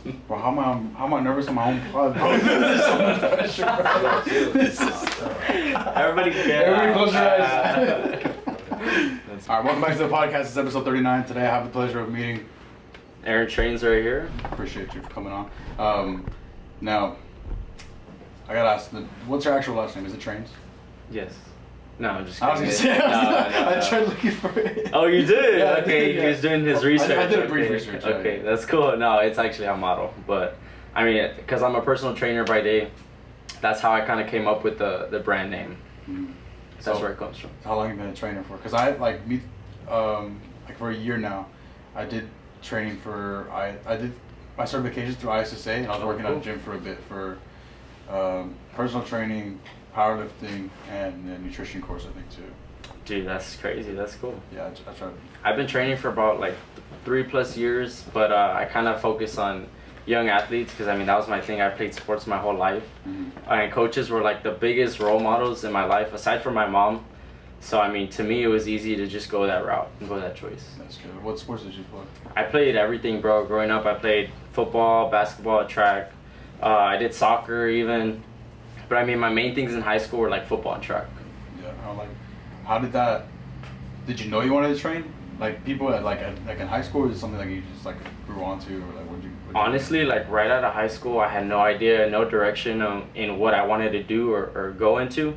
Bro, how am I nervous on my own pod, bro? This is so much pressure, bro. This is... Everybody close your eyes. Alright, welcome back to the podcast. It's episode 39. Today I have the pleasure of meeting Aaron Trains right here. Appreciate you for coming on. Now, I gotta ask, what's your actual last name? Is it Trains? Yes. No, I'm just kidding. I was gonna say, I tried looking for it. Oh, you did? Yeah, okay, he was doing his research. I did a brief research. Okay, that's cool. No, it's actually a model. But, I mean, because I'm a personal trainer by day, that's how I kind of came up with the brand name. Mm-hmm. That's where it comes from. How long have you been a trainer for? Because I, like for a year now, I did training for, I did my certifications through ISSA, and I was working at a gym for a bit for personal training, powerlifting, and a nutrition course, I think, too. Dude, that's crazy. That's cool. Yeah, I tried. I've been training for about like 3+ years, but I kind of focus on young athletes because I mean that was my thing. I played sports my whole life, and coaches were like the biggest role models in my life aside from my mom. So I mean, to me it was easy to just go that route and go that choice. That's good. What sports did you play? I played everything, bro. Growing up, I played football, basketball, track. I did soccer even, but I mean my main things in high school were like football and track. Yeah, how did that? Did you know you wanted to train? Like people at like in high school, is it something like you just like grew onto, or like what did you? Honestly, like right out of high school, I had no idea, no direction in what I wanted to do or go into.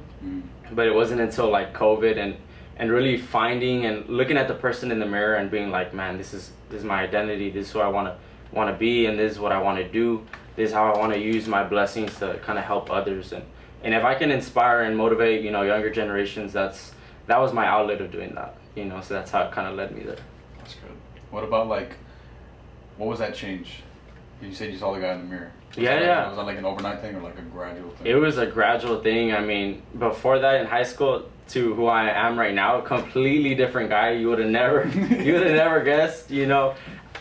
But it wasn't until like COVID and really finding and looking at the person in the mirror and being like, man, this is my identity. This is who I want to be, and this is what I want to do. This is how I want to use my blessings to kind of help others. And if I can inspire and motivate, younger generations, that was my outlet of doing that. So that's how it kind of led me there. That's good. What about what was that change? You said you saw the guy in the mirror. Was that like an overnight thing or like a gradual thing? It was a gradual thing. I mean, before that in high school to who I am right now, completely different guy. You would have never guessed.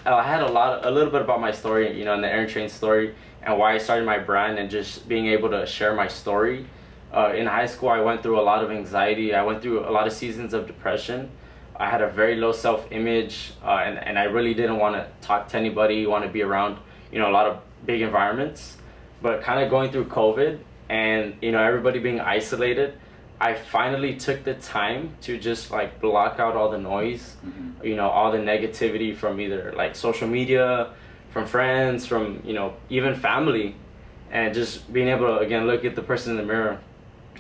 I had a little bit about my story, in the Aaron Train story and why I started my brand and just being able to share my story. In high school, I went through a lot of anxiety. I went through a lot of seasons of depression. I had a very low self-image, and I really didn't want to talk to anybody, want to be around, a lot of big environments. But kind of going through COVID and, everybody being isolated, I finally took the time to just like block out all the noise, all the negativity from either like social media, from friends, from, even family, and just being able to, again, look at the person in the mirror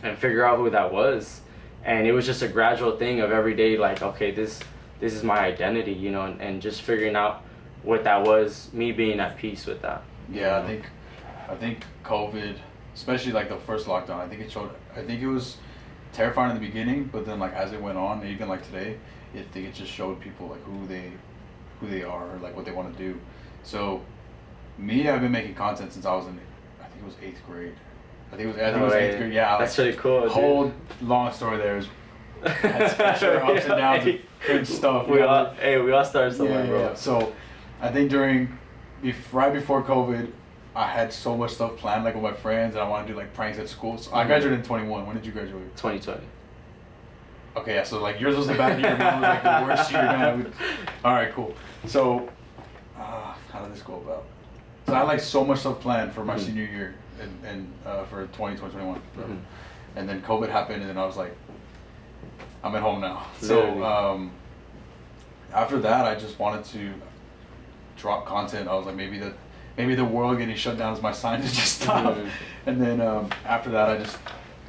and figure out who that was. And it was just a gradual thing of every day, like, okay, this is my identity, and just figuring out what that was, me being at peace with that. Yeah, I think COVID, especially like the first lockdown, I think it was terrifying in the beginning, but then like as it went on, even like today, I think it just showed people like who they are, or like what they want to do. So me, I've been making content since I was I think it was 8th grade. I think it was 8th grade. Yeah, that's really cool. Whole long story there is ups and downs, and cringe stuff. We all started somewhere, bro. Yeah. So I think right before COVID, I had so much stuff planned, like with my friends, and I wanted to do like pranks at school. So I graduated in 21. When did you graduate? 2020. Okay, yeah. So like yours was the bad year, mine was like the worst year. All right, cool. So how did this go about? So I had like so much stuff planned for my senior year and for 2021. And then COVID happened, and then I was like, I'm at home now. So after that, I just wanted to drop content. I was like, maybe the world getting shut down is my sign to just stop. And then after that, I just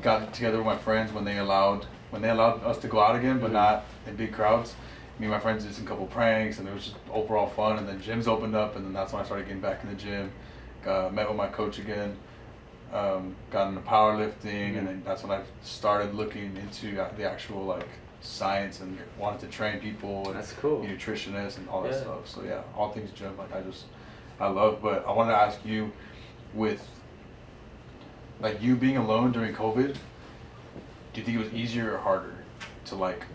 got together with my friends when they allowed us to go out again, but not in big crowds. Me and my friends did a couple pranks, and it was just overall fun. And then gyms opened up, and then that's when I started getting back in the gym. Met with my coach again. Got into powerlifting, and then that's when I started looking into the actual like science and wanted to train people and that's cool. Be nutritionists and all that stuff. So yeah, all things gym, like I love. But I wanted to ask you, with like you being alone during COVID, do you think it was easier or harder to like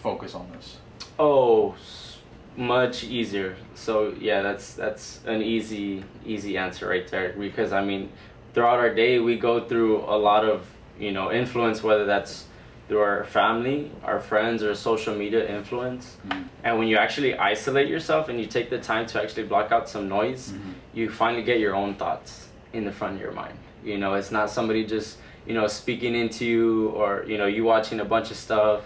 focus on this? Oh, much easier. So yeah, that's an easy answer right there, because I mean throughout our day we go through a lot of influence, whether that's through our family, our friends, or social media influence. And when you actually isolate yourself and you take the time to actually block out some noise, you finally get your own thoughts in the front of your mind. You know, it's not somebody just, you know, speaking into you, or, you know, you watching a bunch of stuff.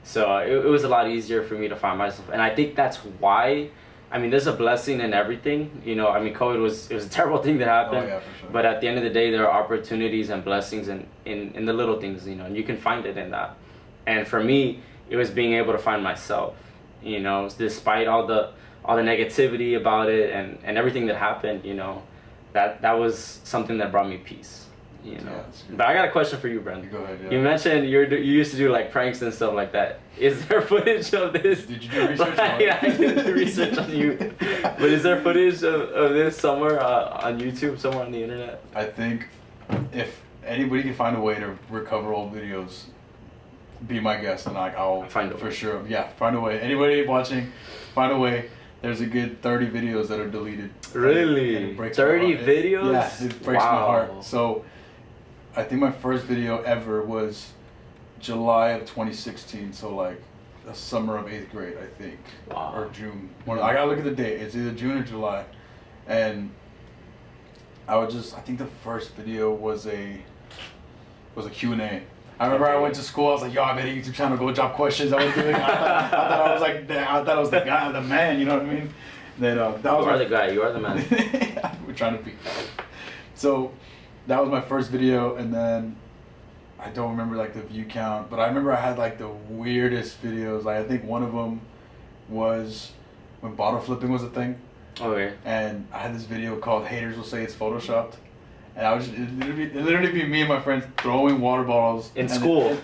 So it was a lot easier for me to find myself. And I think that's why, I mean, there's a blessing in everything. You know, I mean, COVID was a terrible thing that happened. Oh, yeah, for sure. But at the end of the day, there are opportunities and blessings in the little things, you know, and you can find it in that. And for me, it was being able to find myself, you know, despite all the negativity about it and everything that happened, you know, that was something that brought me peace. You know, Yeah, but I got a question for you, Brent. You go ahead. Yeah. You mentioned you used to do like pranks and stuff like that. Is there footage of this? Did you do research? Yeah, I did the research on you. But is there footage of this somewhere on YouTube, somewhere on the internet? I think if anybody can find a way to recover old videos, be my guest, and like I'll Find a for way. sure. Yeah, find a way. Anybody watching, find a way. There's a good 30 videos that are deleted. Really? And it breaks my 30 heart. videos? Yeah, it breaks my Wow. heart. So, I think my first video ever was July of 2016. So like the summer of 8th grade, I think, Wow. or June. I gotta look at the date. It's either June or July, and I think the first video was a Q&A. I remember I went to school. I was like, "Yo, I made a YouTube channel. Go drop questions." I was doing. I thought I was like, I thought I was the guy, the man. You know what I mean? Then that was You are the guy. You are the man. We're trying to be. So that was my first video, and then I don't remember like the view count, but I remember I had like the weirdest videos. Like I think one of them was when bottle flipping was a thing. Okay. And I had this video called "Haters Will Say It's Photoshopped," and I was it literally be me and my friends throwing water bottles In school?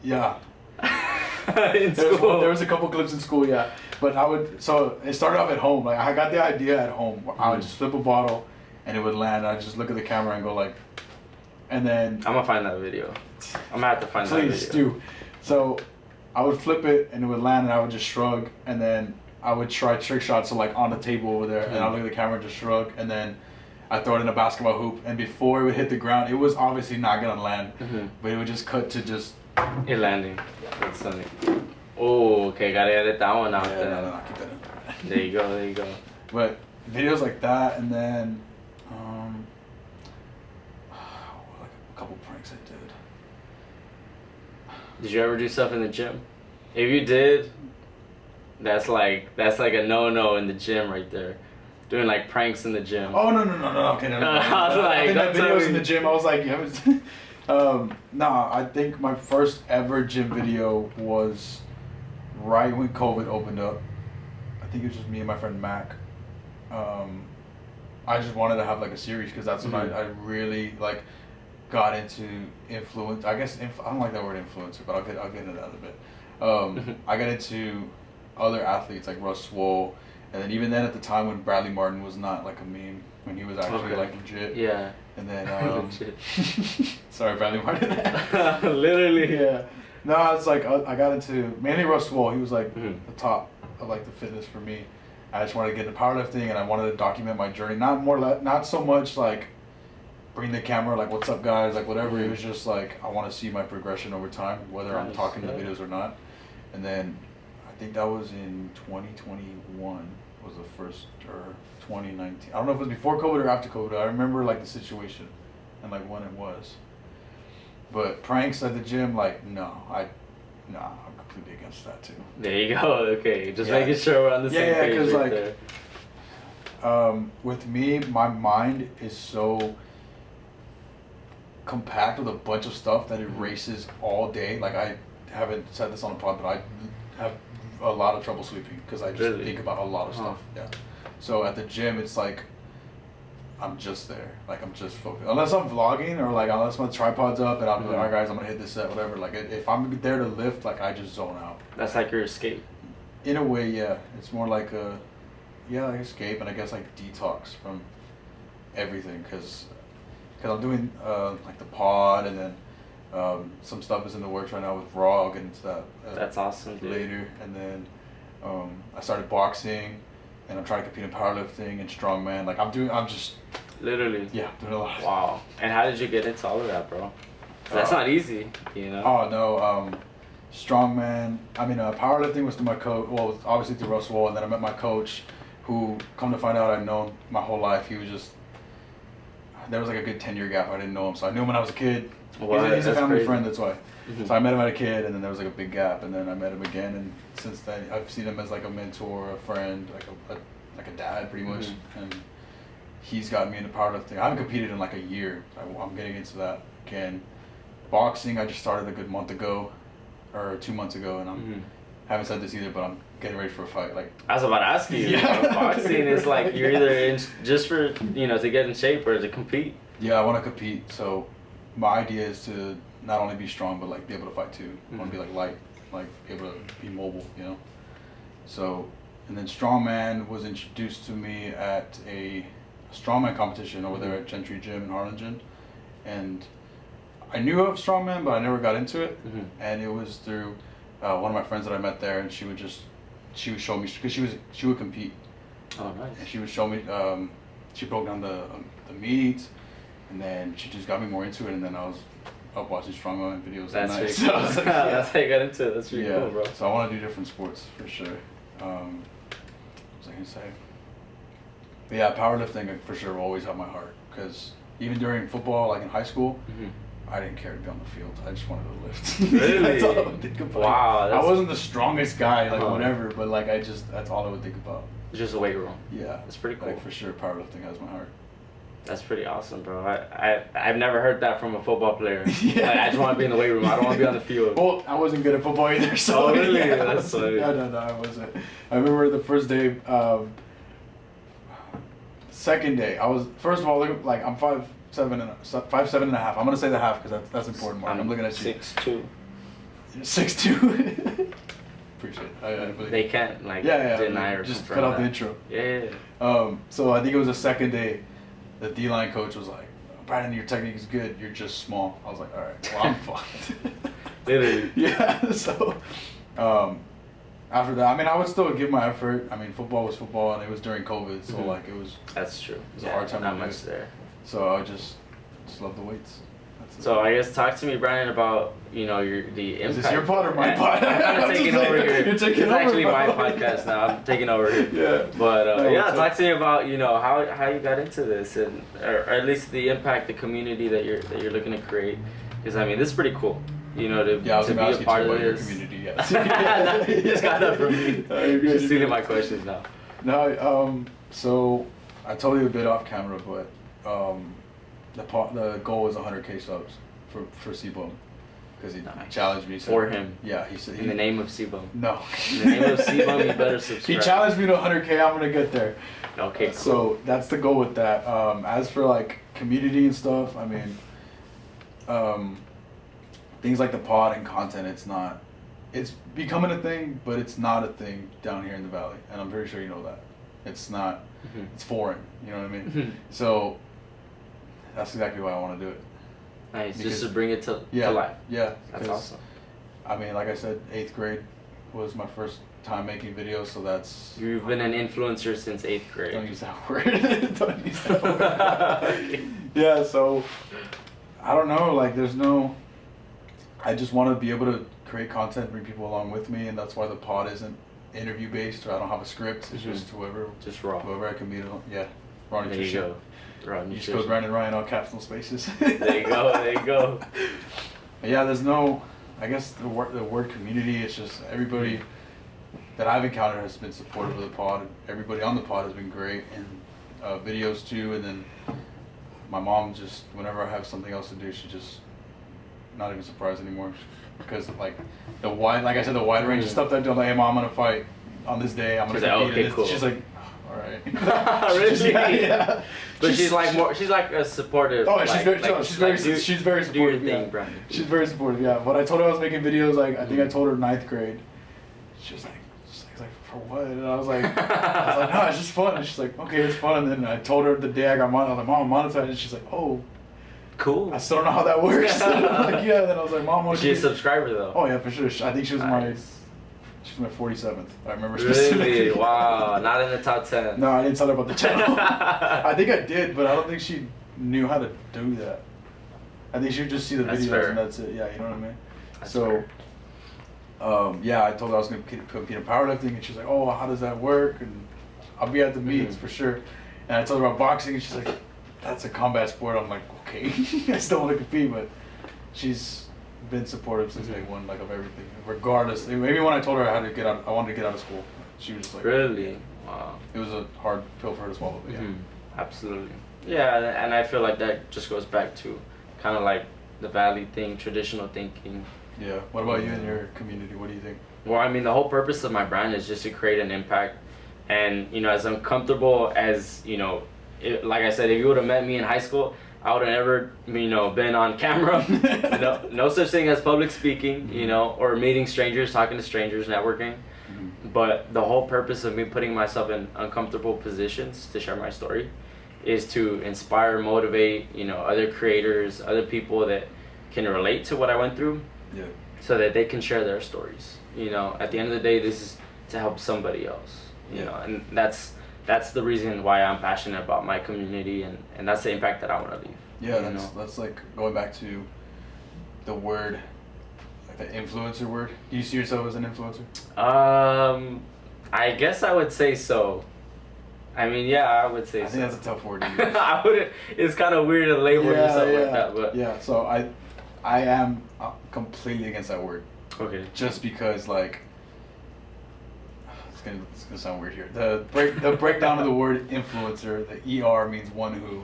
Yeah. In school? There was a couple clips in school, yeah. But so it started off at home. Like I got the idea at home. I would just flip a bottle, and it would land. I'd just look at the camera and go like, and then I'm gonna find that video. I'm gonna have to find that please video. do. So I would flip it, and it would land, and I would just shrug, and then I would try trick shots, so like on the table over there, and I'd look at the camera and just shrug, and then I throw it in a basketball hoop, and before it would hit the ground, it was obviously not gonna land, but it would just cut to just. It landing. That's funny. Oh, okay, gotta edit that one out Yeah, then. no, keep that in. There you go, there you go. But videos like that, and then like a couple pranks I did. Did you ever do stuff in the gym? If you did, that's like a no in the gym right there. Doing like pranks in the gym. Oh no, okay, no. I was like, I think that don't video was tell in me. the gym. I was like, I think my first ever gym video was right when COVID opened up. I think it was just me and my friend Mac. I just wanted to have like a series because that's when I really like got into influence. I guess I don't like that word influencer, but I'll get into that in a bit. I got into other athletes like Russ Swole, and then even then at the time when Bradley Martin was not like a meme, when he was actually like legit. Yeah. And then Legit. sorry, Bradley Martin. Literally. Yeah. No, it's like I got into mainly Russ Swole. He was like Mhm. the top of like the fitness for me. I just wanted to get into powerlifting, and I wanted to document my journey. Not so much like bring the camera like what's up guys, like whatever. It was just like I want to see my progression over time, whether I'm Nice, talking yeah. to videos or not. And then I think that was in 2021 was the first, or 2019. I don't know if it was before COVID or after COVID. I remember like the situation and like when it was. But pranks at the gym, like I'm completely against that too. There you go. Okay, just Yeah. making sure we're on the same page. 'cause, right like, there. With me, my mind is so compact with a bunch of stuff that it races all day. Like I haven't said this on the pod, but I have a lot of trouble sleeping because I just Really? think about a lot of stuff. Yeah. So at the gym, it's like I'm just there. Like I'm just focused. Unless I'm vlogging or like unless my tripod's up and I'll be like, all right, guys, I'm gonna hit this set, whatever. Like if I'm there to lift, like I just zone out. That's like your escape. In a way, yeah. It's more like like escape and I guess like detox from everything because I'm doing like the pod and then some stuff is in the works right now with Raw. I'll get into that That's awesome, dude. later. And then I started boxing and I'm trying to compete in powerlifting and strongman. Like I'm just Literally. doing a lot. Wow. And how did you get into all of that, bro? That's not easy, you know? Oh no, strongman. I mean, powerlifting was through my coach. Well, it was obviously through Russell, and then I met my coach, who, come to find out, I'd known my whole life. He was just, there was like a good 10-year gap. I didn't know him, so I knew him when I was a kid. He's a family friend, that's why. Mm-hmm. So I met him as a kid, and then there was like a big gap, and then I met him again, and since then I've seen him as like a mentor, a friend, like a dad, pretty much. Mm-hmm. And he's gotten me into powerlifting. I haven't competed in like a year. I'm getting into that again. Boxing, I just started a good month ago, or 2 months ago, and I'm haven't said this either, but I'm getting ready for a fight. Like, I was about to ask you. Yeah. Boxing is like you're either in just for to get in shape or to compete. Yeah, I want to compete. So my idea is to not only be strong, but like be able to fight too. I want to be like light, like be able to be mobile. So, and then strongman was introduced to me at a strongman competition over there at Gentry Gym in Harlingen, and I knew of strongman, but I never got into it. And it was through one of my friends that I met there, and she would show me, because she would compete. Oh, nice. And she would show me. She broke down the meets, and then she just got me more into it, and then I was up watching strongman videos. That's at night. Cool. Like, yeah. That's how you got into it. That's really cool, bro. So I want to do different sports for sure. What was I gonna say? But yeah, powerlifting for sure will always have my heart, because even during football, like in high school, I didn't care to be on the field. I just wanted to lift. Really? That's all I would think about. Wow. I wasn't the strongest guy, like whatever, but like that's all I would think about. Just a weight room. Yeah. That's pretty cool. Like for sure, powerlifting has my heart. That's pretty awesome, bro. I've never heard that from a football player. Yeah. Like, I just want to be in the weight room. I don't want to be on the field. Well, I wasn't good at football either, so. Oh, really? Yeah, That's funny. No, I wasn't. I remember the first day, second day, I was, first of all, like I'm 5'7" and a half. I'm gonna say the half because that's important, Mark. I'm looking at you. 6'2". 6'2". Appreciate it. I believe they can't deny or just confirm cut out that. the intro. Yeah. So I think it was the second day. The D-line coach was like, "Brandon, your technique is good. You're just small." I was like, "All right, well I'm fucked." Literally. Yeah. So after that, I mean, I would still give my effort. I mean, football was football, and it was during COVID, so like it was. That's true. It was a hard time. Not much there. So I just love the weights. So I guess talk to me, Brandon, about the impact. Is this your pod or my pod? I'm kind of taking over here. You're taking it's over, actually bro. my podcast now. I'm taking over here. Yeah. But talk to me about how you got into this, and or at least the impact, the community that you're looking to create. Because I mean, this is pretty cool. To be a part of this. Community, yeah. You just got that from me. You're stealing my questions now. No, so I told you a bit off camera, but the goal is 100K subs for C-Bone, because he challenged me. For him. Yeah, he said. In the name of C-Bone. No. In the name of C-Bone, you better subscribe. He challenged me to 100K. I'm gonna get there. Okay, cool. So that's the goal with that. As for like community and stuff, I mean, things like the pod and content, it's becoming a thing, but it's not a thing down here in the valley, and I'm very sure you know that. It's not. It's foreign. You know what I mean? So that's exactly why I want to do it. Nice, just to bring it to life. Yeah, that's awesome. I mean, like I said, 8th grade was my first time making videos, so that's. You've been an influencer since 8th grade. Don't use that word. Don't use that word. Yeah, so I don't know. Like, I just want to be able to create content, bring people along with me, and that's why the pod isn't interview based, or I don't have a script. It's just whoever I can meet. Yeah, raw nutrition. There you go. Raw nutrition. You just go Brandonryan, all caps, no spaces. There you go. Yeah, there's I guess the word community, it's just everybody that I've encountered has been supportive of the pod. Everybody on the pod has been great, and videos too. And then my mom, just whenever I have something else to do, she just not even surprised anymore, because like the wide range of stuff that I do. Like, hey mom, I'm gonna fight on this day. I'm gonna compete. Okay, cool. She's like, all right. Really? Yeah. But she's like a supportive. Oh, she's very supportive. Do your thing, yeah. Brandon. She's very supportive. Yeah. When I told her I was making videos, like I think I told her 9th grade. She was like, for what? And I was like, no, it's just fun. And she's like, okay, it's fun. And then I told her the day I got monetized. I was like, Mom, I'm monetized. And she's like, oh. Cool. I still don't know how that works. Like, yeah. Then I was like, Mom, what? She's a subscriber though. Oh yeah, for sure. I think she was my 47th. I remember specifically. Really? Wow. Not in the top 10. No, I didn't tell her about the channel. I think I did, but I don't think she knew how to do that. I think she would just see the videos and that's it. Yeah, you know what I mean? That's so, fair. yeah, I told her I was going to compete in powerlifting, and she's like, oh, how does that work? And I'll be at the meets for sure. And I told her about boxing, and she's like, that's a combat sport. I'm like, okay, I still want to compete, but she's been supportive since day one, like of everything, regardless. Maybe when I told her I wanted to get out of school, she was just like, really, wow. It was a hard pill for her to swallow, but yeah. Absolutely. Yeah, and I feel like that just goes back to kind of like the Valley thing, traditional thinking. Yeah. What about you and your community? What do you think? Well, I mean, the whole purpose of my brand is just to create an impact. And, you know, as uncomfortable as, you know, like I said, if you would have met me in high school, I would have never, you know, been on camera. No such thing as public speaking, you know, or meeting strangers, talking to strangers, networking. But the whole purpose of me putting myself in uncomfortable positions to share my story is to inspire, motivate, you know, other creators, other people that can relate to what I went through. Yeah. So that they can share their stories. You know, at the end of the day, this is to help somebody else. You know, and that's the reason why I'm passionate about my community, and that's the impact that I want to leave. Yeah, that's like going back to the word, like the influencer word. Do you see yourself as an influencer? I guess I would say so. I mean, yeah, I would say so. I think that's a tough word to use. I wouldn't. It's kind of weird to label yourself like that, but yeah. So I am completely against that word. Okay. Just because, like, it's gonna sound weird here. The breakdown of the word influencer, the ER means one who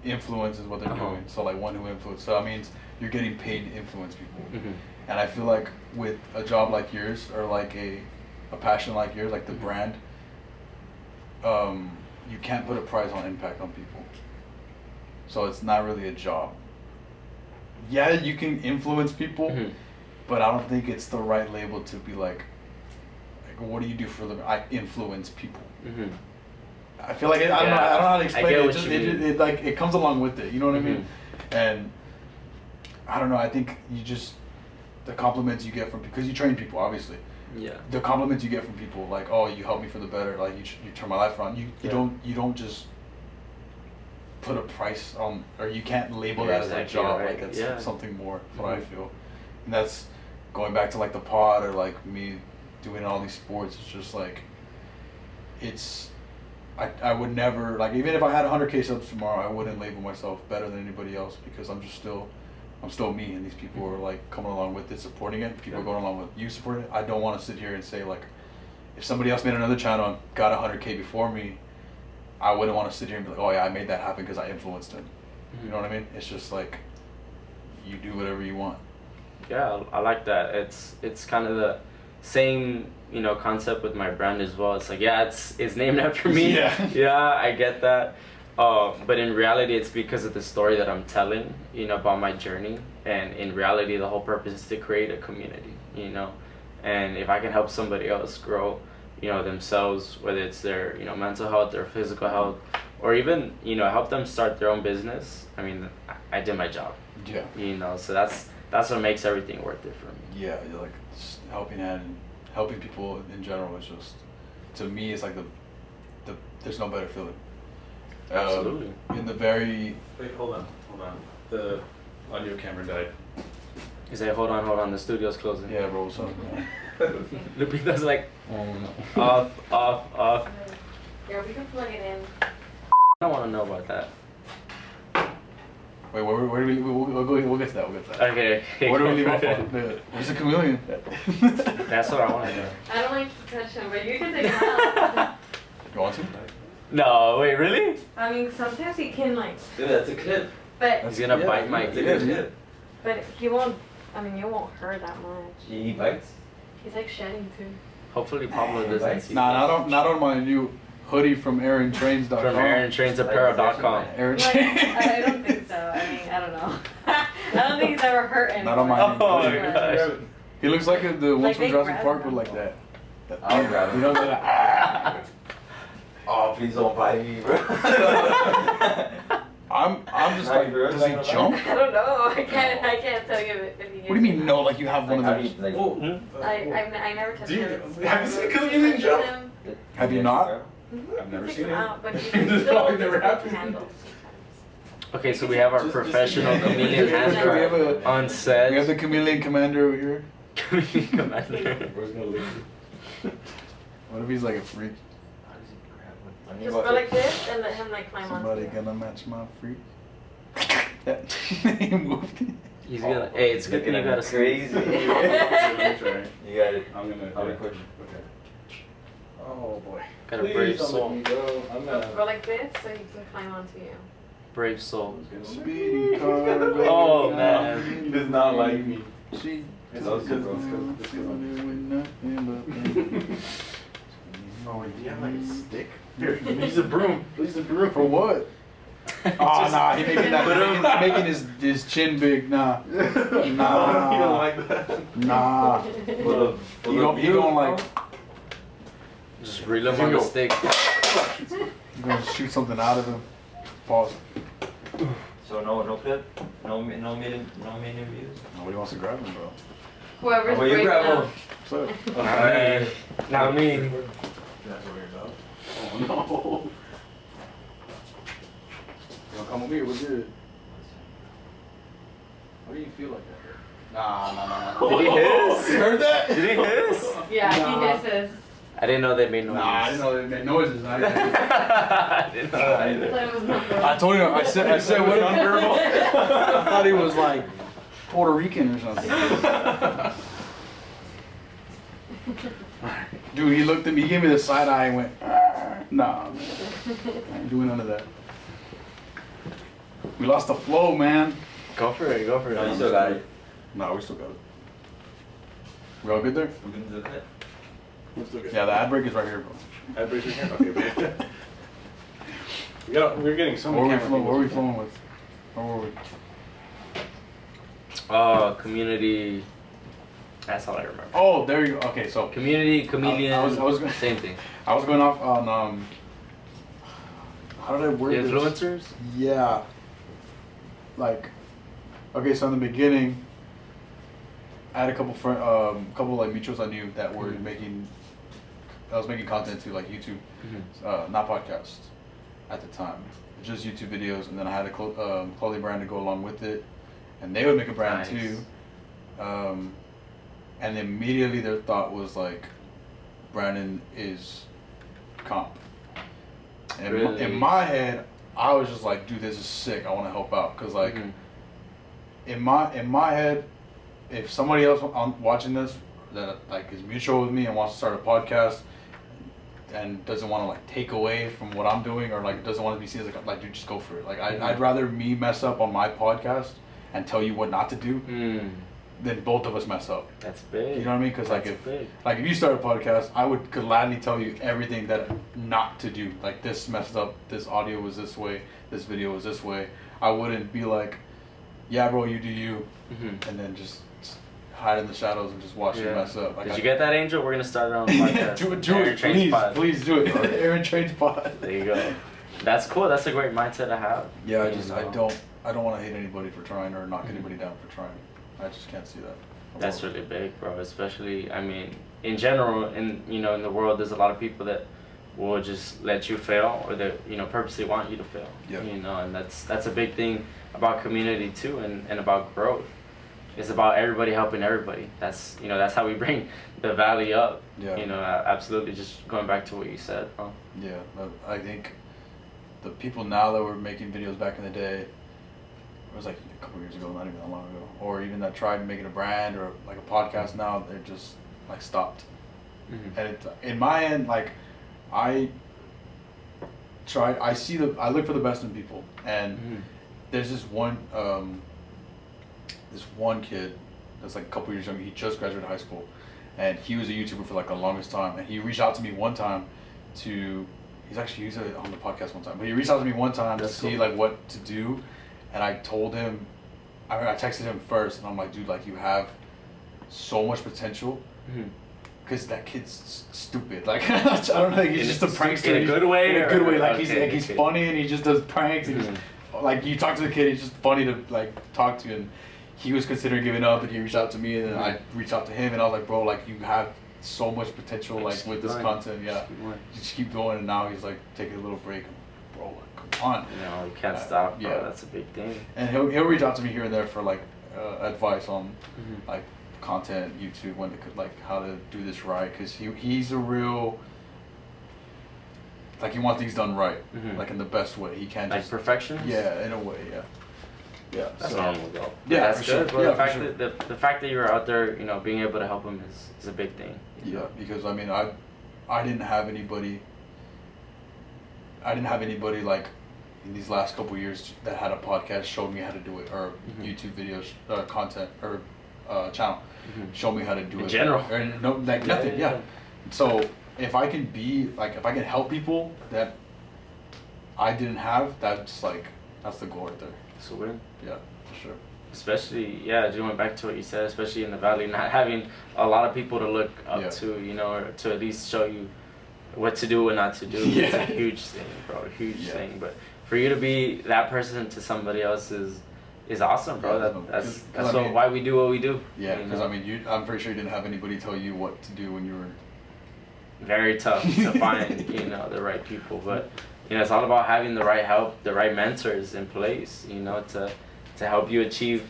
influences what they're doing. So like one who influences. So that means you're getting paid to influence people. And I feel like with a job like yours, or like a passion like yours, like the brand, you can't put a price on impact on people. So it's not really a job. Yeah, you can influence people, but I don't think it's the right label to be like, what do you do for a living? I influence people. I feel like I don't know how to explain it. It like it comes along with it. You know what I mean? And I don't know. I think you just the compliments you get from, because you train people, obviously. Yeah. The compliments you get from people, like, oh, you helped me for the better, like you turn my life around. You don't just put a price on, or you can't label that as a job. Right. Like it's something more. That's what I feel. And that's going back to like the pod, or like me doing all these sports. It's just like, I would never, like, even if I had 100K subs tomorrow, I wouldn't label myself better than anybody else, because I'm still me, and these people are like coming along with it, supporting it. People are going along with you supporting it. I don't want to sit here and say, like, if somebody else made another channel and got 100K before me, I wouldn't want to sit here and be like, oh yeah, I made that happen because I influenced him. You know what I mean? It's just like, you do whatever you want. Yeah, I like that. It's kind of the same, you know, concept with my brand as well. It's like, yeah, it's named after me. Yeah, I get that. But in reality, it's because of the story that I'm telling, you know, about my journey. And in reality, the whole purpose is to create a community, you know. And if I can help somebody else grow, you know, themselves, whether it's their, you know, mental health, their physical health, or even, you know, help them start their own business, I mean, I did my job. Yeah. You know, so that's what makes everything worth it for me. Yeah, you're like just helping people in general is just, to me, it's like the there's no better feeling. Absolutely. In the very... Wait, hold on. The audio camera died. He said, hold on, the studio's closing. Yeah, bro, what's up? Lupita's like, off. Yeah, we can plug it in. I don't want to know about that. Wait, where do we... We'll get to that, Okay. Where do we leave off on? Where's the chameleon? That's what I want to know. I don't like to touch him, but you can take him out. You want to? No, wait, really? I mean, sometimes he can, like... Dude, that's a clip. But... He's gonna bite my ear. But he won't... I mean, it won't hurt that much. He bites? He's like shedding too. Hopefully Pablo doesn't see. Nah, not on my new hoodie from AaronTrains.com. From AaronTrainsApparel.com. I don't think so. I mean, I don't know. I don't think he's ever hurt anyone. Not on my new Oh hoodie. my gosh. He looks like the ones from Jurassic Park, but like that. I'll grab him. You know that? Oh, please don't bite me, bro. I'm just like, does he jump? I don't know. I can't tell you if he. What do you mean no? Like you have one of those? I never touched him. Have you seen a chameleon jump? Have you not? I've never seen it. But This probably never happened. Okay, so we have our professional chameleon handler on set. We have the chameleon commander over here. Commander. Where's gonna lead you? What if he's like a freak? How does he grab one? Just go like this and let him like climb on. Somebody gonna match my freak? He moved. He's gonna. Hey, it's a good thing you got a crazy. Let me try. You got it. I'm gonna. I'll record Okay. Oh boy. Got a brave Please don't soul. let me go. I'm Go gonna. like this so he can climb onto you. Brave soul. Speedy car. Oh, man. He does not like me. She It's That was good, good. bro. It's good. Oh, do you have like a stick? Here, use a broom. Use a broom. For what? Oh nah, he making that making his chin big. Nah, You don't like that. nah. For He don't like. Just reel him on the stick. You gonna shoot something out of him? Pause. So no clip, no meeting views. Nobody wants to grab him, bro. Whoever's Well, you brave grab enough. him. What's up? Alright. Now me. That's what we're about. Oh no. You wanna come with me or what's it? Why do you feel like that? Nah. Did he hiss? You heard that? Did he hiss? Yeah, Nah. he hisses. I didn't know they made noises. Nah, I didn't know they made noises. I didn't know that I either. thought it was not I told you. I said what if I thought he was like Puerto Rican or something. Dude, he looked at me. He gave me the side eye and went, nah, man. I ain't doing none of that. We lost the flow, man. Go for it. Go for it. No, you still got it. Nah, we still got it. We all good there? We can do the clip. Yeah, the ad break is right here, bro. Ad break right here? Okay, man. We're getting so Where many are we flowing? Where are we camera flowing with? Where were we? Community. That's all I remember. Oh, there you go. Okay, so Community, chameleon. I was gonna- same thing. I was going off on how did I word this? Influencers. Yeah. Like, okay, so in the beginning, I had a couple like mutuals I knew that were making. I was making content to like YouTube, not podcasts, at the time, just YouTube videos, and then I had a clothing brand to go along with it, and they would make a brand too, and immediately their thought was like, Brandon is comp. And Really? in my head, I was just like, dude, this is sick. I want to help out, cause like, in my head, if somebody else watching this that like is mutual with me and wants to start a podcast and doesn't want to like take away from what I'm doing, or like doesn't want to be seen as like dude, just go for it. Like I'd rather me mess up on my podcast and tell you what not to do than both of us mess up. That's big. You know what I mean? Because like That's if you start a podcast, I would gladly tell you everything that not to do. Like this messed up. This audio was this way. This video was this way. I wouldn't be like, yeah, bro, you do you, and then just hide in the shadows and just watch you mess up. Like Did you get that, Angel? We're gonna start our own podcast. do it, Aaron Trains please, Pod. please do it. Aaron Trains Pod. There you go. That's cool. That's a great mindset to have. Yeah, You know? I don't want to hate anybody for trying or knock anybody down for trying. I just can't see that. That's really big, bro. Especially, I mean, in general, in the world, there's a lot of people that will just let you fail, or that purposely want you to fail. Yeah. And that's a big thing about community too, and about growth. It's about everybody helping everybody. That's that's how we bring the valley up. Yeah. Absolutely. Just going back to what you said, bro. Yeah, I think the people now that were making videos back in the day, it was like a couple years ago, not even that long ago, or even that tried making a brand or like a podcast now, they're just like stopped. And it's in my end, like I look for the best in people, and there's this one kid that's like a couple years younger. He just graduated high school, and he was a YouTuber for like the longest time. And he reached out to me one time he's on the podcast one time, but he reached out to me one time to see like what to do, and I told him, I texted him first, and I'm like, dude, like you have so much potential. Because that kid's stupid. Like I don't know. He's just a prankster. In a good way. In a good way. Like okay, he's funny and he just does pranks. And like you talk to the kid, he's just funny to like talk to. And he was considering giving up, and he reached out to me, and then I reached out to him, and I was like, bro, like you have so much potential, like with this content. Yeah, just keep going. And now he's like taking a little break. Bro, like, come on. You can't stop. Bro. Yeah, That's a big thing. And he'll reach out to me here and there for like advice on like content, YouTube, when to like how to do this right, because he's a real, like, he wants things done right, like in the best way. He can't like just perfectionist. Yeah, in a way, yeah. Yeah, That's so, normal though. Yeah, That's for good. sure. But Yeah, the for fact sure. that the fact that you're out there, you know, being able to help him is a big thing. you Yeah, know? because I mean, I didn't have anybody. I didn't have anybody like in these last couple of years that had a podcast showed me how to do it, or YouTube videos, content, or channel show me how to do it. In general. Or no, like nothing. Yeah. So if I can be like, if I can help people that I didn't have, that's the goal right there. So weird. Yeah, for sure. Especially, yeah, going back to what you said, especially in the valley, not having a lot of people to look up Yeah. to, you know, or to at least show you what to do and not to do. Yeah. It's a huge thing, bro, a huge Yeah. thing. But for you to be that person to somebody else is awesome, bro. Yeah, That's I mean, why we do what we do. Yeah, you because know? I mean, I'm pretty sure you didn't have anybody tell you what to do when you were. Very tough to find, you know, the right people. But you know, it's all about having the right help, the right mentors in place, you know, to help you achieve,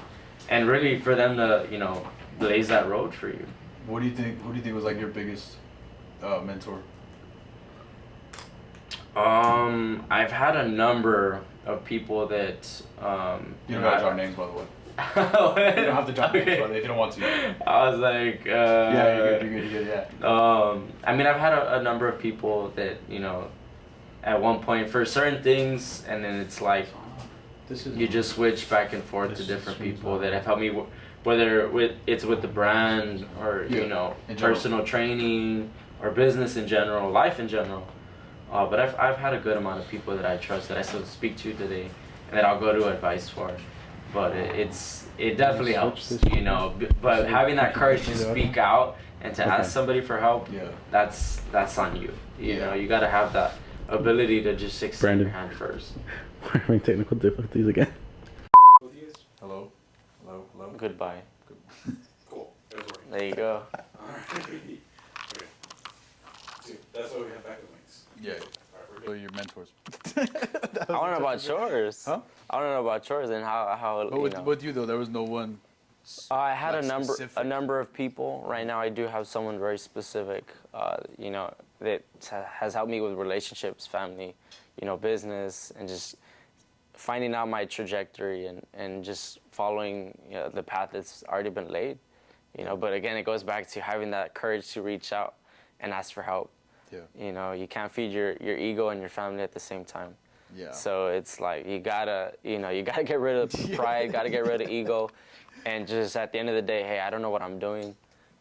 and really for them to, you know, blaze that road for you. What do you think? Who do you think was like your biggest mentor? I've had a number of people that You don't have to drop names, by the way. You don't have to drop names, Okay. by the way, if you don't want to. I was like, Yeah, you're good, yeah. I mean, I've had a number of people that, you know, at one point for certain things, and then it's like you just switch back and forth to different people that have helped me, whether it's with the brand or Yeah, you know, in general. personal training or business in general, life in general. But I've had a good amount of people that I trust that I still speak to today, and that I'll go to advice for. But it definitely helps, you know. But having that courage to speak out and to ask somebody for help, Yeah. that's on you. You know, you gotta have that ability to just extend your hand first. We're having technical difficulties again. Hello? Hello? Hello? Goodbye. Cool. It was working. There you go. Alright. Okay. See, that's what we have back in wings. Yeah. Alright, we're your mentors. I want to know about yours. Huh? I want to know about yours and how But you with, know. with you though, there was no one. I had like, a specific. number of people. Right now, I do have someone very specific. You know, that has helped me with relationships, family, you know, business, and just finding out my trajectory and just following, you know, the path that's already been laid. You know, but again, it goes back to having that courage to reach out and ask for help. Yeah. You know, you can't feed your ego and your family at the same time. Yeah. So it's like you gotta get rid of pride, gotta get rid of ego, and just at the end of the day, hey, I don't know what I'm doing,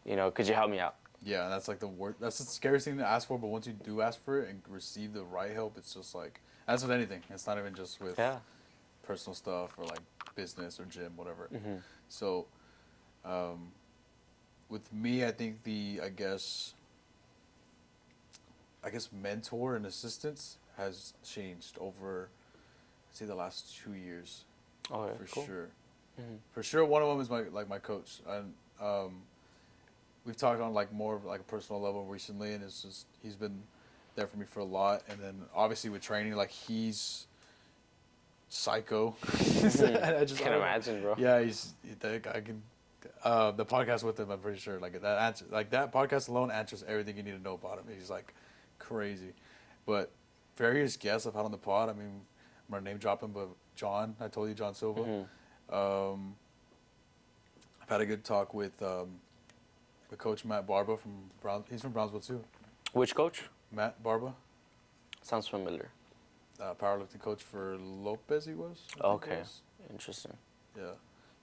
you know, could you help me out? Yeah, that's like the word. That's the scariest thing to ask for. But once you do ask for it and receive the right help, it's just like, that's with anything. It's not even just with personal stuff or like business or gym, whatever. Mm-hmm. So, with me, I think I guess mentor and assistance has changed over, I'd say, the last 2 years. Oh, yeah, for cool. sure. Mm-hmm. For sure, one of them is my coach, and we've talked on like more of like a personal level recently, and it's just he's been there for me for a lot. And then obviously with training, like he's psycho. I just can't imagine, bro. Yeah, I can. The podcast with him, I'm pretty sure like that podcast alone answers everything you need to know about him. He's like crazy, but various guests I've had on the pod. I mean, I'm gonna name drop him, but John, I told you, John Silva. Mm-hmm. I've had a good talk with the coach Matt Barba from he's from Brownsville too. Which coach? Matt Barba, Sounds familiar. powerlifting coach for Lopez. He was. I think Okay, he was. interesting. Yeah,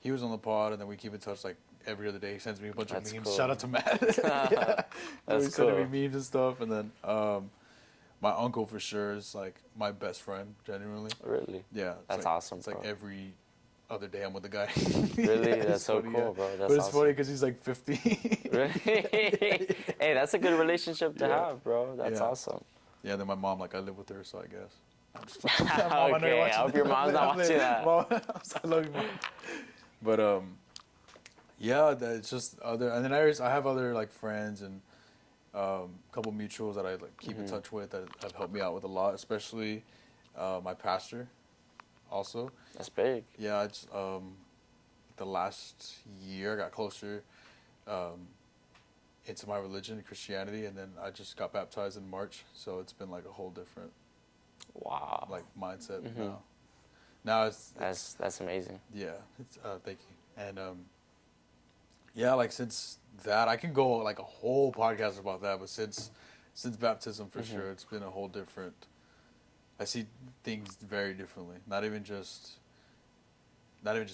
he was on the pod, and then we keep in touch like every other day. He sends me a bunch That's of memes. cool. Shout out to Matt. Yeah. That's He's sending cool. me memes and stuff, and then my uncle for sure is like my best friend, genuinely. Really? Yeah, it's That's like, awesome, It's like bro. every other day I'm with the guy. Really? Yeah, That's it's so funny, cool, yeah. bro. That's But it's awesome. funny because he's like 50. Really? Hey, that's a good relationship to Yeah. have, bro. That's Yeah. awesome. Yeah, then my mom, like I live with her, so I guess. I'm just Mom, I know you're Okay, I watching hope your this. mom's not watching that. Mom, I love you, Mom. But yeah, it's just other, and then I have other like friends and a couple mutuals that I like keep in touch with that have helped me out with a lot, especially my pastor, also. That's big. Yeah, it's the last year I got closer. into my religion, Christianity, and then I just got baptized in March. So it's been like a whole different Wow. like mindset Mhm. now. Now it's That's amazing. yeah. It's thank you. And yeah, like since that, I can go like a whole podcast about that. But since baptism, for sure, it's been a whole different. I see things very differently. Not even just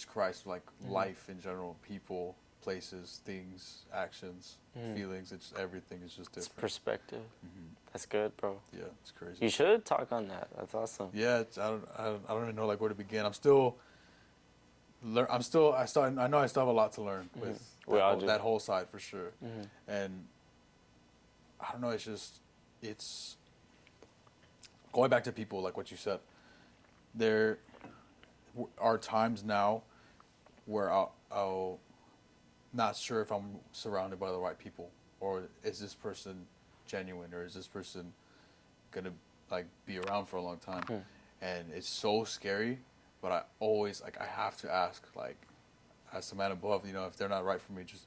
Christ, like life in general, people, places, things, actions, feelings. It's everything is just It's different. perspective. That's good, bro. Yeah, it's crazy. You should talk on that. That's awesome. Yeah, I don't even know like where to begin. I know I still have a lot to learn with We all do. that whole side for sure. And I don't know, it's going back to people like what you said. There are times now where I'll not sure if I'm surrounded by the right people, or is this person genuine, or is this person gonna like be around for a long time. And it's so scary, but I always like I have to ask, like, as the man above, if they're not right for me, just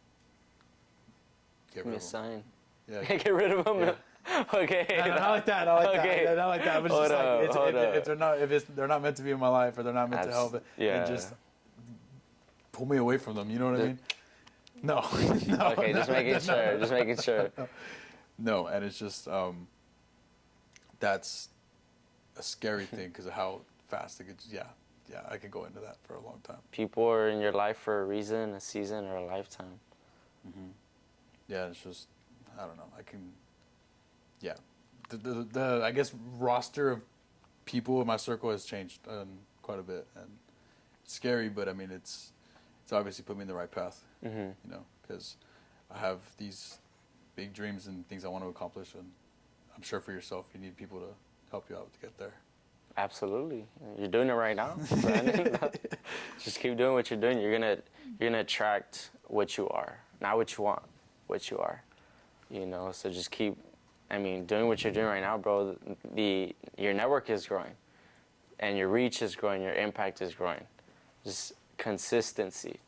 get Give me rid a of them. sign. Yeah. Get rid of them. Yeah. Okay. Not like that. Not like Okay. that. Not like that. But it's Hold just like up, hold if they're not meant to be in my life, or they're not meant to help, Yeah. and just pull me away from them. You know what I mean? No. No. Okay, just making sure. Just making sure. No, and it's just that's a scary thing because of how fast it gets. Yeah, I could go into that for a long time. People are in your life for a reason, a season, or a lifetime. Yeah, it's just I don't know. Yeah, the I guess roster of people in my circle has changed quite a bit, and it's scary. But I mean, it's obviously put me in the right path. Because I have these big dreams and things I want to accomplish, and I'm sure for yourself, you need people to help you out to get there. Absolutely, you're doing it right now, Brandon. Just keep doing what you're doing. You're gonna attract what you are, not what you want, what you are. So just keep. Doing what you're doing right now, bro. Your network is growing, and your reach is growing. Your impact is growing. Just consistency,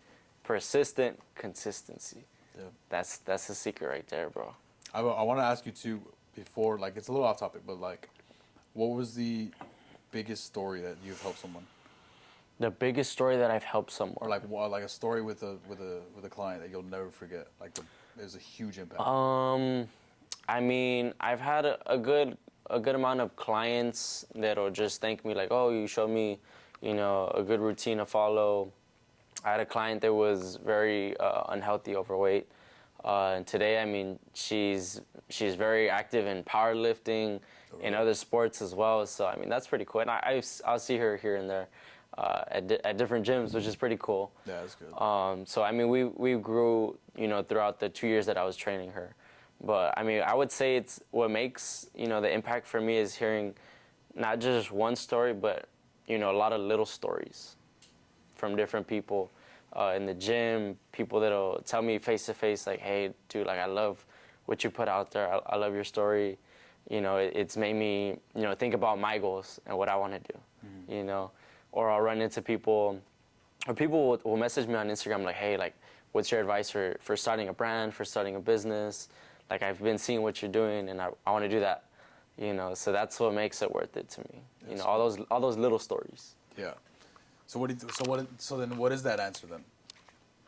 persistent consistency. Yeah. That's the secret right there, bro. I want to ask you too before, like it's a little off topic, but like, what was the biggest story that you've helped someone, The biggest story that I've helped someone. or like a story with a client that you'll never forget, like there's a huge impact. I've had a good amount of clients that'll just thank me like, oh, you showed me, a good routine to follow. I had a client that was very unhealthy, overweight, and today, she's very active in powerlifting, in other sports as well. So that's pretty cool. And I'll see her here and there at different gyms, which is pretty cool. Yeah, that's good. We grew, throughout the 2 years that I was training her. But I would say it's what makes, the impact for me is hearing not just one story, but, a lot of little stories from different people in the gym, people that'll tell me face to face, like, hey, dude, like, I love what you put out there. I love your story. It's made me, think about my goals and what I want to do, or I'll run into people, or people will message me on Instagram like, hey, like, what's your advice for starting a brand, for starting a business? Like, I've been seeing what you're doing, and I want to do that, So that's what makes it worth it to me. Yes. All those little stories. Yeah. So then what is that answer then?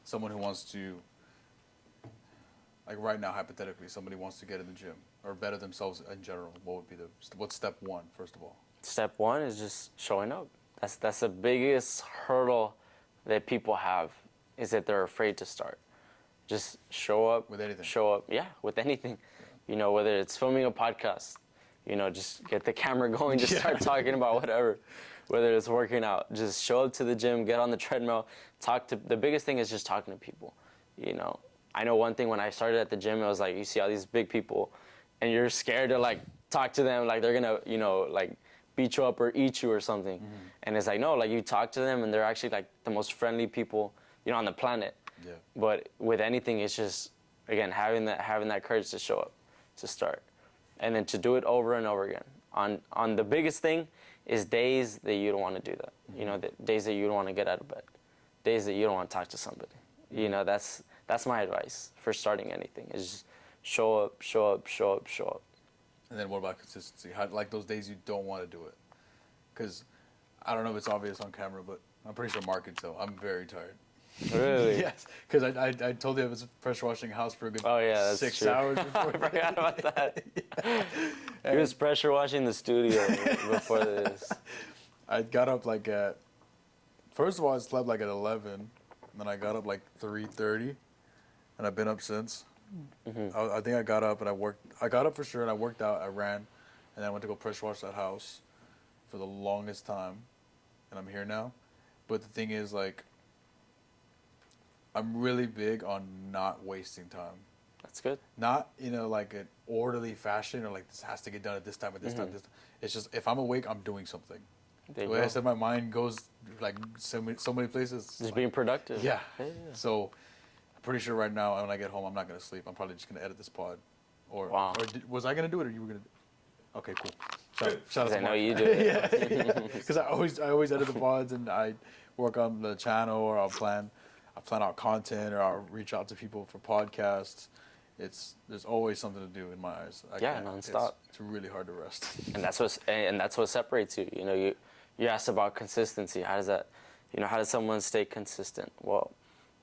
Someone who wants to, like right now, hypothetically, somebody wants to get in the gym or better themselves in general. What's step one, first of all? Step one is just showing up. That's the biggest hurdle that people have, is that they're afraid to start. Just show up. With anything. Show up, yeah, with anything. Whether it's filming a podcast, just get the camera going, just start talking about whatever. Whether it's working out, just show up to the gym, get on the treadmill, the biggest thing is just talking to people. I know one thing when I started at the gym, it was like, you see all these big people and you're scared to like talk to them, like they're gonna, like beat you up or eat you or something. And it's like, no, like you talk to them and they're actually like the most friendly people, on the planet. Yeah. But with anything, it's just, again, having that courage to show up, to start, and then to do it over and over again. On the biggest thing is days that you don't want to do that. The days that you don't want to get out of bed, days that you don't want to talk to somebody. That's my advice for starting anything. Is just show up, show up, show up, show up. And then what about consistency? How, like those days you don't want to do it? Because I don't know if it's obvious on camera, but I'm pretty sure Mark can tell. I'm very tired. Really? Yes, because I told you I was pressure washing a house for a good Oh yeah, that's 6 true. hours before. I forgot about that. Yeah. He was pressure washing the studio before this. I got up like at, first of all, I slept like at 11, and then I got up like 3:30, and I've been up since. I think I got up and I worked. I got up for sure, and I worked out. I ran, and then I went to go pressure wash that house for the longest time, and I'm here now. But the thing is, like, I'm really big on not wasting time. That's good. Not, like an orderly fashion or like this has to get done at this time, at this time, this time. It's just if I'm awake, I'm doing something. There The you way I go. said my mind goes like so many places. Just like, being productive. yeah. Yeah. So I'm pretty sure right now when I get home, I'm not gonna sleep. I'm probably just gonna edit this pod. Or, Wow. Was I gonna do it or you were gonna? Okay, cool. Shout out 'Cause to I know Mark. you do it. Yeah, because I always edit the pods and I work on the channel or I'll plan out content or I'll reach out to people for podcasts. There's always something to do in my eyes. Yeah, nonstop. It's really hard to rest. And that's what separates you. You asked about consistency. How does someone stay consistent? Well,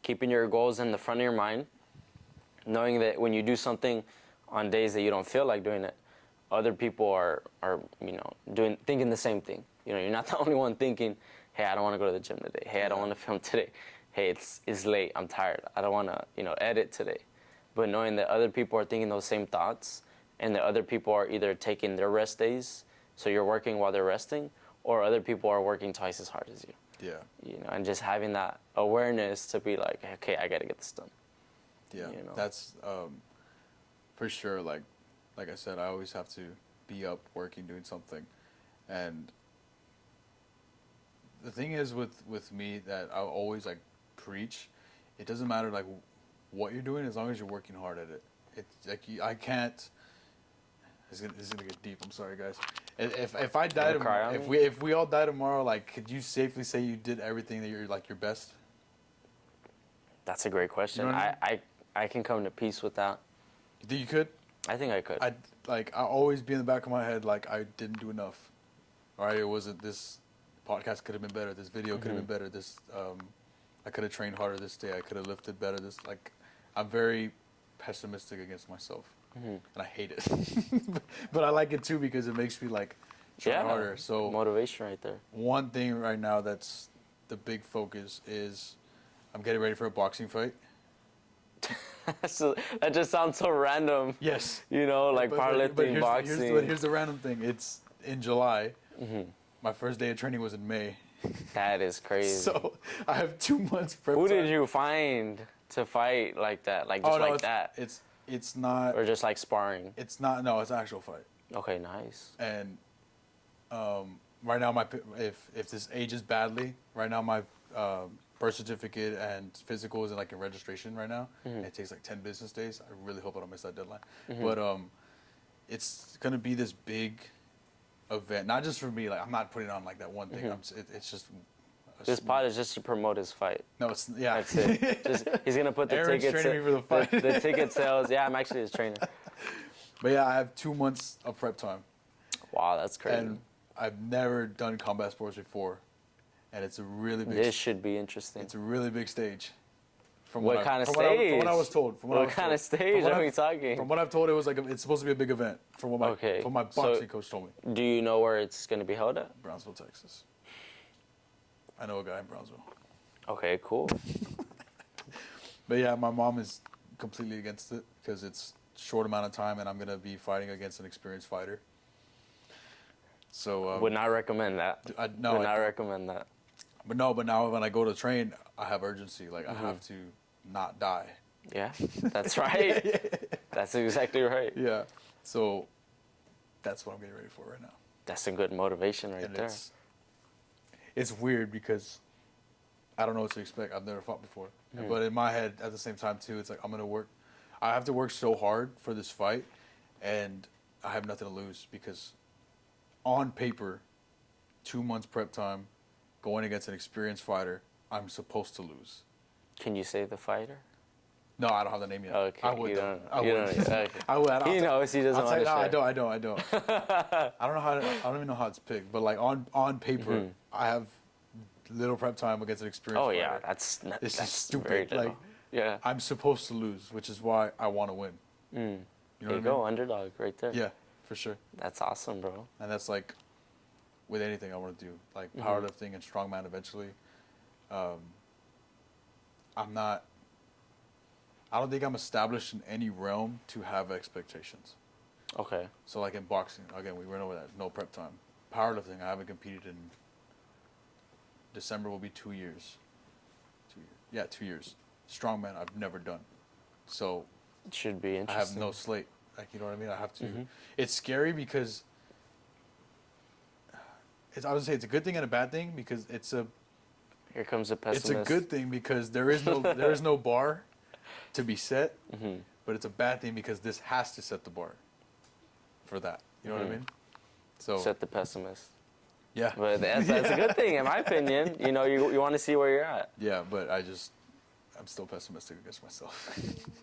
keeping your goals in the front of your mind, knowing that when you do something on days that you don't feel like doing it, other people are thinking the same thing. You're not the only one thinking, hey, I don't want to go to the gym today. Hey, I don't want to film today. Hey, it's late. I'm tired. I don't want to edit today. But knowing that other people are thinking those same thoughts, and that other people are either taking their rest days, so you're working while they're resting, or other people are working twice as hard as you. Yeah. And just having that awareness to be like, okay, I got to get this done. Yeah. That's for sure. Like I said, I always have to be up working, doing something, and the thing is with me that I always like preach. It doesn't matter like what you're doing as long as you're working hard at it. It's like I can't. This is gonna get deep. I'm sorry, guys. If I die tomorrow, if we all die tomorrow, like, could you safely say you did everything that you're like your best? That's a great question. You know what I I can come to peace with that. You think you could? I think I could. I always be in the back of my head like I didn't do enough. All right, it wasn't this podcast could have been better. This video could have been better. This I could have trained harder this day. I could have lifted better. I'm very pessimistic against myself, and I hate it. But I like it too because it makes me like try harder. So motivation right there. one thing right now that's the big focus is I'm getting ready for a boxing fight. So that just sounds so random. Yes. Like powerlifting, boxing. But here's the random thing. It's in July. My first day of training was in May. That is crazy. So I have 2 months prep Who time. did you find to fight like that? Like that? It's not. Or just like sparring? It's not. No, it's an actual fight. Okay, nice. And right now, if this ages badly, right now my birth certificate and physical is in like a registration right now. And it takes like 10 business days. I really hope I don't miss that deadline. But it's gonna be this big event, not just for me. Like I'm not putting on like that one thing. It's just. This pod is just to promote his fight. No, it's yeah. That's it. He's gonna put the Aaron's tickets. training me for the fight. The ticket sales. Yeah, I'm actually his trainer. But yeah, I have 2 months of prep time. Wow, that's crazy. And I've never done combat sports before, and it's a really big. This should be interesting. It's a really big stage. From What kind of from stage? What I was told. What kind of stage are we talking? From what I've told, it was like it's supposed to be a big event. From what my boxing coach told me. Do you know where it's gonna be held at? Brownsville, Texas. I know a guy in Brownsville. Okay, cool. But yeah, my mom is completely against it because it's a short amount of time, and I'm gonna be fighting against an experienced fighter. So would not recommend that. Would not recommend that. But now when I go to train, I have urgency. Like I have to not die. Yeah, that's right. That's exactly right. Yeah. So that's what I'm getting ready for right now. That's a good motivation right there. It's weird because I don't know what to expect. I've never fought before. But in my head, at the same time, too, it's like I'm going to work. I have to work so hard for this fight, and I have nothing to lose because on paper, 2 months prep time, going against an experienced fighter, I'm supposed to lose. Can you say the fighter? No, I don't have the name yet. Okay, I would. you though. don't. I You would. don't. Okay. I would. He knows. He doesn't I'll want tell to you, share. I don't. I don't know how. I don't even know how it's picked. But like on paper, Mhm. I have little prep time against an experienced Oh yeah, fighter. that's not, This is that's stupid. very little. Like, yeah. I'm supposed to lose, which is why I want to win. Mm. You know There what you I go, mean? underdog right there. Yeah, for sure. That's awesome, bro. And that's like with anything I want to do, like Mhm. powerlifting and strongman eventually. I'm not. I don't think I'm established in any realm to have expectations. Okay. So like in boxing, again, we went over that. No prep time. Powerlifting, I haven't competed in. December will be 2 years. 2 years. Yeah, 2 years. Strongman, I've never done. So It should be I have interesting. no slate. Like, you know what I mean? I have to. Mhm. It's scary because. I would say it's a good thing and a bad thing because Here comes a pessimist. it's a good thing because there is no bar to be set, Mhm. but it's a bad thing because this has to set the bar for that. You know what I Mhm. mean? So Set the pessimist. yeah, But that's a good thing, in my opinion. You know, you want to see where you're at. yeah, but I'm still pessimistic against myself.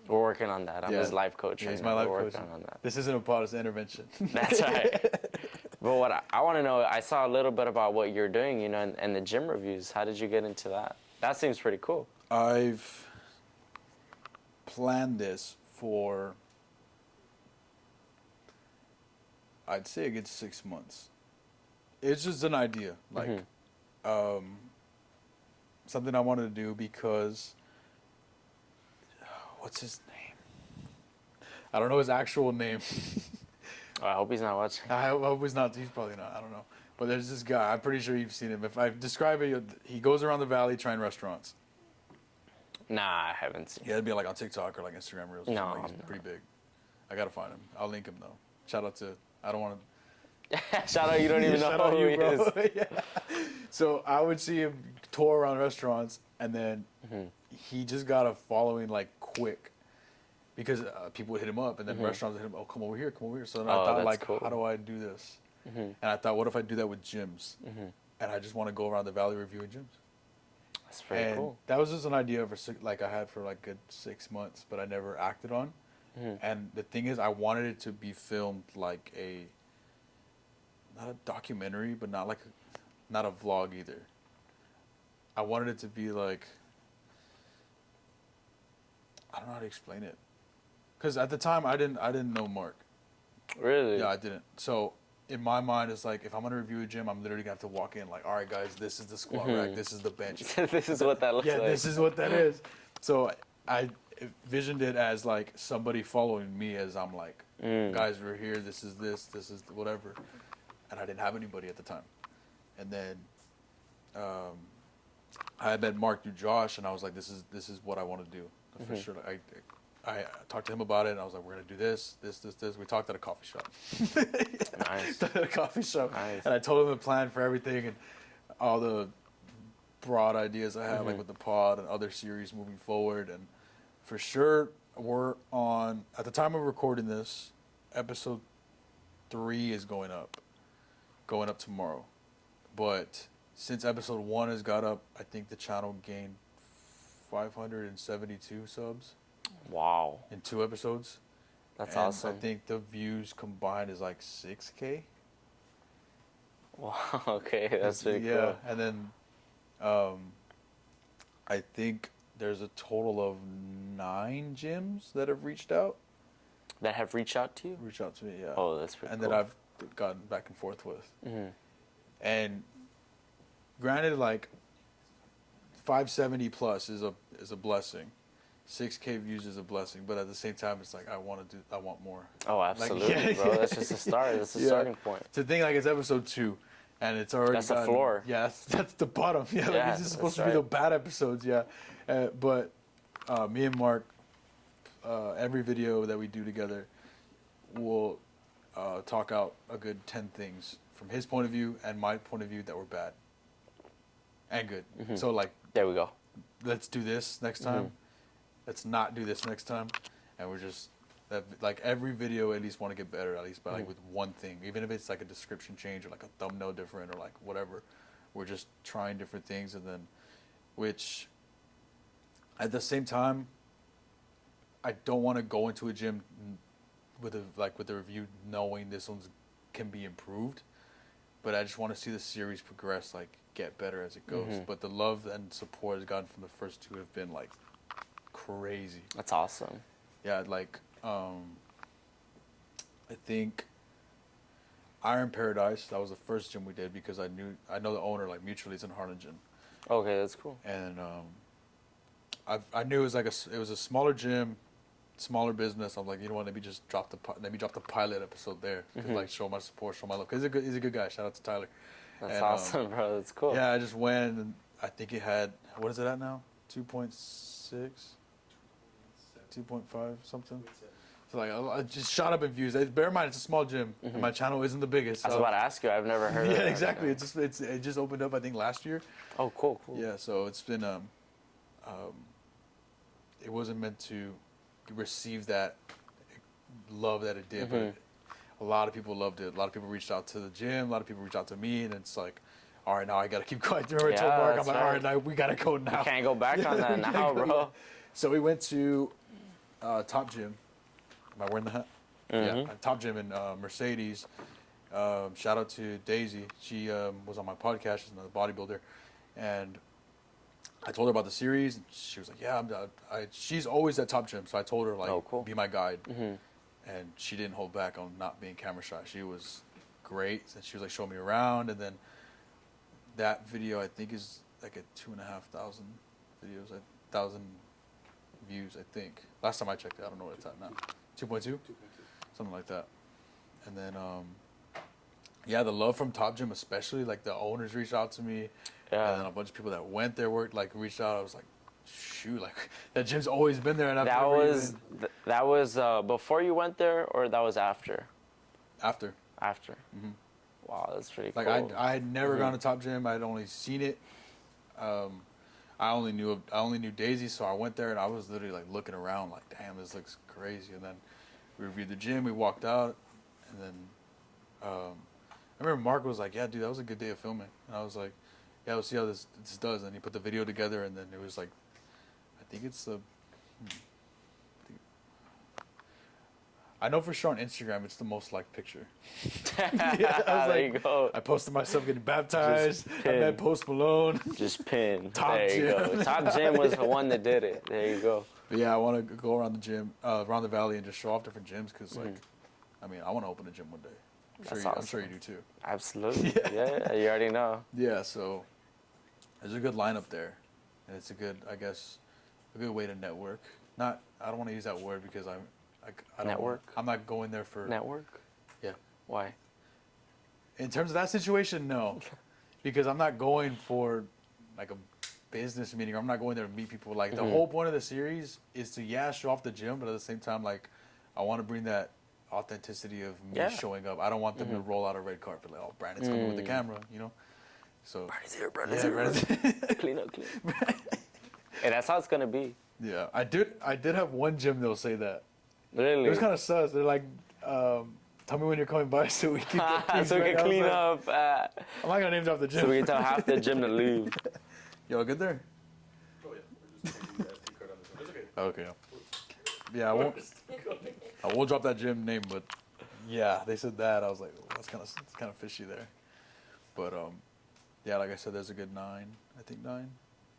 We're working on that. I'm Yeah. his life coach. Yeah, right he's my now. life We're coach. working on that. This isn't a pod, it's an intervention. That's right. But what I want to know, I saw a little bit about what you're doing, you know, and the gym reviews. How did you get into that? That seems pretty cool. I've planned this for, I'd say a good 6 months. It's just an idea, like something I wanted to do because, what's his name? I don't know his actual name. Oh, I hope he's not watching. I hope he's not. He's probably not. I don't know. But there's this guy. I'm pretty sure you've seen him. If I describe it, he goes around the valley trying restaurants. Nah, I haven't seen. Yeah, it'd be like on TikTok or like Instagram Reels. Or No, something. Like, he's no. pretty big. I gotta find him. I'll link him though. Shout out to. I don't want to. Shout out, you don't even Shout know out who you, he bro. is. Yeah. So I would see him tour around restaurants, and then Mhm. he just got a following like quick. Because people would hit him up, and then Mhm. restaurants would hit him. Oh, come over here, come over here. So then Oh, I thought, that's like, cool. how do I do this? Mhm. And I thought, what if I do that with gyms? Mhm. And I just want to go around the valley reviewing gyms. That's pretty And cool. that was just an idea for like I had for like good 6 months, but I never acted on. Mhm. And the thing is, I wanted it to be filmed like not a documentary, but not a vlog either. I wanted it to be like, I don't know how to explain it, because at the time I didn't know Mark. Really? Yeah, I didn't. So in my mind, it's like if I'm gonna review a gym, I'm literally gonna have to walk in like, all right, guys, this is the squat Mhm. rack, this is the bench. This is what that looks Yeah, like. this is what that is. So I envisioned it as like somebody following me as I'm like, guys, we're here. This is whatever. And I didn't have anybody at the time. And then I had met Mark through Josh, and I was like, this is what I want to do for sure. Like, I talked to him about it, and I was like, we're gonna do this. We talked at a coffee shop. Nice. At a coffee shop. Nice. And I told him the plan for everything and all the broad ideas I have, like with the pod and other series moving forward. And for sure, we're on, at the time of recording this, episode 3 is going up tomorrow. But since episode 1 has got up, I think the channel gained 572 subs Wow. in 2 episodes. That's And awesome. I think the views combined is like 6K. Wow. Okay, that's pretty Yeah, cool. and then I think there's a total of 9 gyms that have reached out. That have reached out to you? Reached out to me, yeah. Oh, that's pretty and cool. that I've gotten back and forth with. Mhm. And granted, like 570 plus is a blessing. 6K views is a blessing, but at the same time, it's like I want more. Oh, absolutely, yeah. bro. That's just a start. That's a Yeah. starting point. To think like it's episode 2, and it's already That's the gotten- floor. Yeah, that's the bottom. Yeah, Yeah, like, these are supposed that's to be the right. bad episodes. Yeah, but me and Mark, every video that we do together, will talk out a good 10 things from his point of view and my point of view that were bad and good. Mhm. So like, There we go. let's do this next time. Let's not do this next time. And we're just like every video at least want to get better, at least by like with one thing, even if it's like a description change or like a thumbnail different or like whatever. We're just trying different things, and then which at the same time I don't want to go into a gym with a review knowing this one's can be improved, but I just want to see the series progress, like get better as it goes. But the love and support I've gotten from the first two have been like crazy. That's awesome. Yeah, like I think Iron Paradise, that was the first gym we did because I know the owner like mutually. It's in Harlingen, Okay, that's cool. and I knew it was like it was a smaller gym, smaller business. I'm like, you know what? Let me drop the pilot episode there to like show my support, show my love. Cause he's a good guy. Shout out to Tyler. That's And, awesome, bro. That's cool. Yeah, I just went and I think it had, what is it at now? 2.6, 2.5 something. So like I just shot up in views. Bear in mind it's a small gym and my channel isn't the biggest. I was so- about to ask you. I've never heard of Yeah, that. exactly. It just opened up I think last year. Oh, cool. Yeah, so it's been it wasn't meant to receive that love that it did, but a lot of people loved it. A lot of people reached out to the gym. A lot of people reached out to me, and it's like, all right, now I gotta keep going. Remember I told Yeah, Mark, I'm that's like, all right. right, now we gotta go now. You can't go back on that now, bro. So we went to Top Gym. Am I wearing the hat? Yeah, Top Gym in Mercedes. Shout out to Daisy. She was on my podcast. She's another bodybuilder, and I told her about the series. And she was like, "Yeah, she's always at Top Gym." So I told her like, Oh, cool. "Be my guide," and she didn't hold back on not being camera shy. She was great, and she was like showing me around. And then that video I think is like a 2,500 videos, 1,000 views I think. Last time I checked it, I don't know what it's at now. 2.2, something like that. And then yeah, the love from Top Gym, especially like the owners reached out to me, Yeah. and then a bunch of people that went there reached out. I was like, shoot, like that gym's always been there, and I've That never was even... that was before you went there, or that was after? after. After. Wow, that's pretty Like cool. I had never gone to Top Gym. I'd only seen it. I only knew Daisy, so I went there and I was literally like looking around, like, damn, this looks crazy. And then we reviewed the gym. We walked out, and then I remember Mark was like, "Yeah, dude, that was a good day of filming." And I was like, "Yeah, we'll see how this does." And he put the video together, and then it was like, I think it's the. I know for sure on Instagram it's the most liked picture. Yeah, I was there like, you go. I posted myself getting baptized. Just I met pinned. Post Malone. Just pin. Top there you Gym. go. Top Gym was the one that did it. There you go. But yeah, I want to go around the gym, around the valley, and just show off different gyms. Cause like, I mean, I want to open a gym one day. I'm sure you do too. Absolutely. Yeah, you already know. Yeah, so there's a good lineup there, and it's a good, I guess, a good way to network. I don't want to use that word because I don't Network? I'm not going there for Network? Yeah. Why? In terms of that situation, no, because I'm not going for like a business meeting. Or I'm not going there to meet people. Like the whole point of the series is to show off the gym, but at the same time, like I want to bring that authenticity of me showing up. I don't want them to roll out a red carpet like, oh, Brandon's coming with the camera, you know. So Brandon's here, Brandon's yeah, here. Brandon's Clean up. Hey, that's how it's gonna be. yeah. I did have one gym that'll say that. Really? It was kind of sus. They're like, tell me when you're coming by so we can get things so we right." can I was clean like, up. I'm not gonna name drop the gym. So we can tell half the gym to leave. Y'all good there? Oh yeah, we're just taking the SD card on this one. It's okay. Okay. Yeah, I won't drop that gym name, but yeah, they said that. I was like, well, it's kind of fishy there. But yeah, like I said, there's a good 9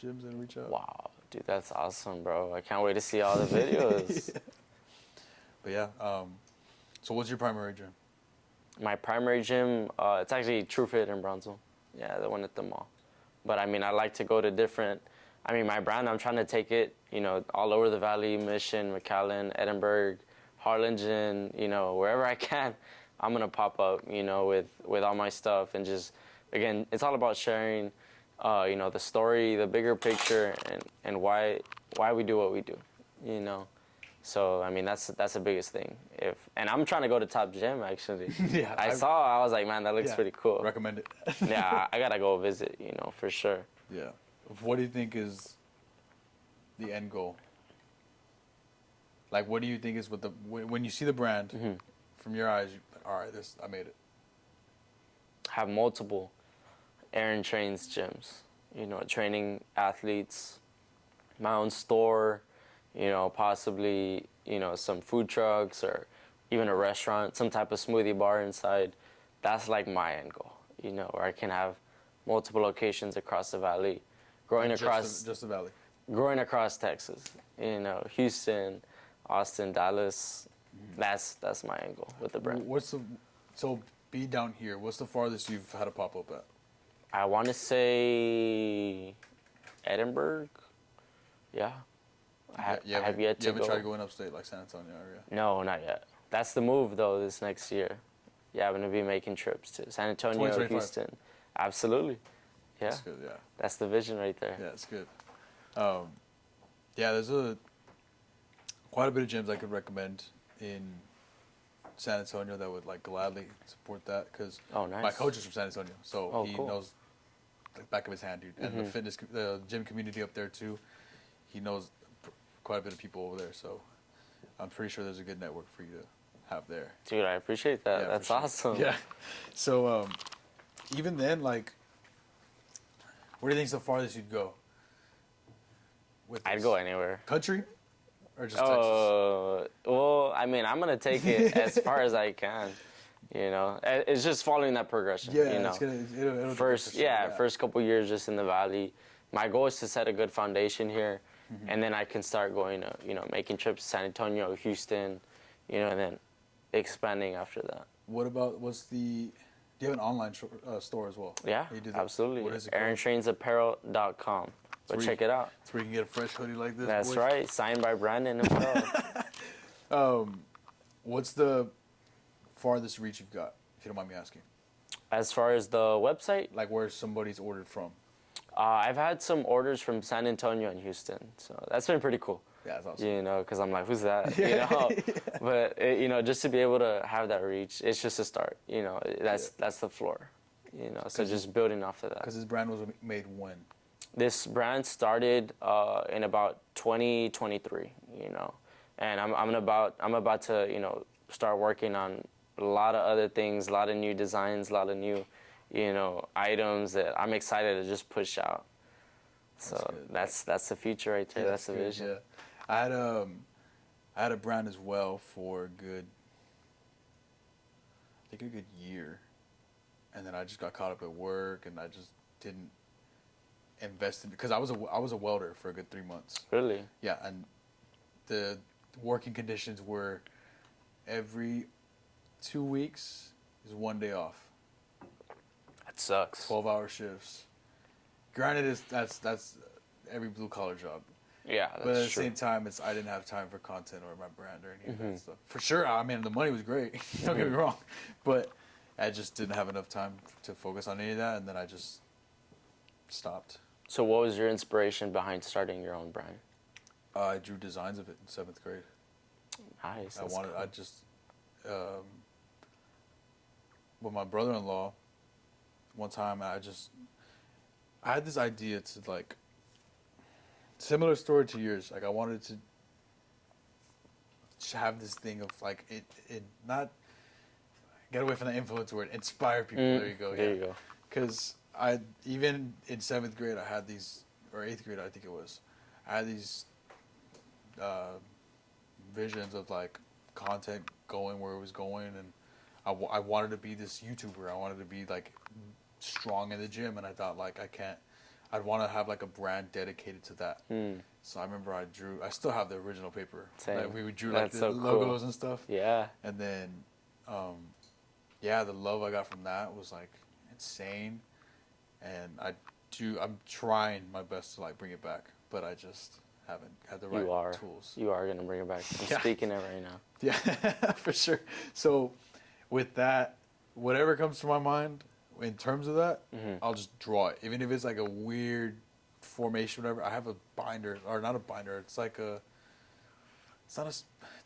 gyms that reach out. Wow, dude, that's awesome, bro. I can't wait to see all the videos. Yeah. But yeah, so what's your primary gym? My primary gym, it's actually TrueFit in Brownsville. Yeah, the one at the mall. But I mean, I like to go to different. I mean, my brand, I'm trying to take it, all over the valley, Mission, McAllen, Edinburgh, Harlingen, wherever I can, I'm gonna pop up, with all my stuff and just, again, it's all about sharing, the story, the bigger picture, and why we do what we do, So I mean, that's the biggest thing. And I'm trying to go to Top Gym actually. Yeah, I was like, man, that looks pretty cool. Recommend it. Yeah, I gotta go visit, for sure. Yeah. What do you think is the end goal? Like, what do you think is when you see the brand from your eyes? All right, I made it. Have multiple Aaron Trains gyms, training athletes, my own store, possibly, some food trucks or even a restaurant, some type of smoothie bar inside. That's like my end goal, where I can have multiple locations across the valley, Just the valley. growing across Texas, Houston, Austin, Dallas. That's my end goal with the brand. So be down here? What's the farthest you've had a pop up at? I want to say Edinburgh. Yeah. I have yet to You haven't go. tried going upstate like San Antonio area? No, not yet. That's the move though. This next year, yeah, I'm gonna be making trips to San Antonio, 2025. Houston. Absolutely. Yeah. That's good. Yeah. That's the vision right there. Yeah, it's good. Yeah, there's quite a bit of gyms I could recommend in San Antonio that would like gladly support that because Oh, nice. my coach is from San Antonio, so Oh, he cool. knows the back of his hand, dude. And the gym community up there too. He knows quite a bit of people over there, so I'm pretty sure there's a good network for you to have there. Dude, I appreciate that. Yeah, That's for sure. awesome. Yeah. So even then, like, where do you think's the farthest you'd go? With I'd this? go anywhere. Country, or just Texas? Well, I mean, I'm gonna take it as far as I can. It's just following that progression. Yeah, it's gonna. It'll First, first couple years just in the valley. My goal is to set a good foundation here, and then I can start going to, making trips to San Antonio, Houston, and then expanding after that. Do you have an online store as well? Yeah, You do that? absolutely. What is it called? AaronTrainsApparel.com. But check it out. So we can get a fresh hoodie like this. That's boys. right. Signed by Brandon himself. What's the farthest reach you've got, if you don't mind me asking? As far as the website, Like where somebody's ordered from. I've had some orders from San Antonio and Houston, so that's been pretty cool. Yeah, that's awesome. Because I'm like, who's that? But just to be able to have that reach, it's just a start. That's the floor. So just building off of that. Because this brand was made when? This brand started in about 2023. And I'm about to start working on a lot of other things, a lot of new designs, a lot of new items that I'm excited to just push out. So that's the future right there. Yeah, that's the good, vision. Yeah. I had a brand as well for a good year, and then I just got caught up at work, and I just didn't invest in because I was a welder for a good 3 months. Really? Yeah, and the working conditions were every 2 weeks is 1 day off. That sucks. 12-hour shifts. Granted, that's every blue collar job. Yeah, that's But at the true. same time, I didn't have time for content or my brand or any of that stuff. For sure, I mean, the money was great. Don't get me wrong, but I just didn't have enough time to focus on any of that, and then I just stopped. So what was your inspiration behind starting your own brand? I drew designs of it in 7th grade. Nice. With my brother-in-law, one time I had this idea to like, similar story to yours. Like I wanted to have this thing of like it not get away from the influence word, inspire people. There you go. There you go. Because even in 7th grade I had these, or 8th grade I think it was, I had these visions of like content going where it was going, and I wanted to be this YouTuber. I wanted to be like strong in the gym, and I thought like I'd want to have like a brand dedicated to that. So I remember I still have the original paper. Same. Like we drew like That's the so logos cool. and stuff. Yeah. And then, the love I got from that was like insane, and I'm trying my best to like bring it back, but I just haven't had the right tools. You are gonna bring it back. I'm speaking it right now. Yeah, for sure. So with that, whatever comes to my mind in terms of that, I'll just draw it. Even if it's like a weird formation, whatever. I have a binder, or not a binder. It's like it's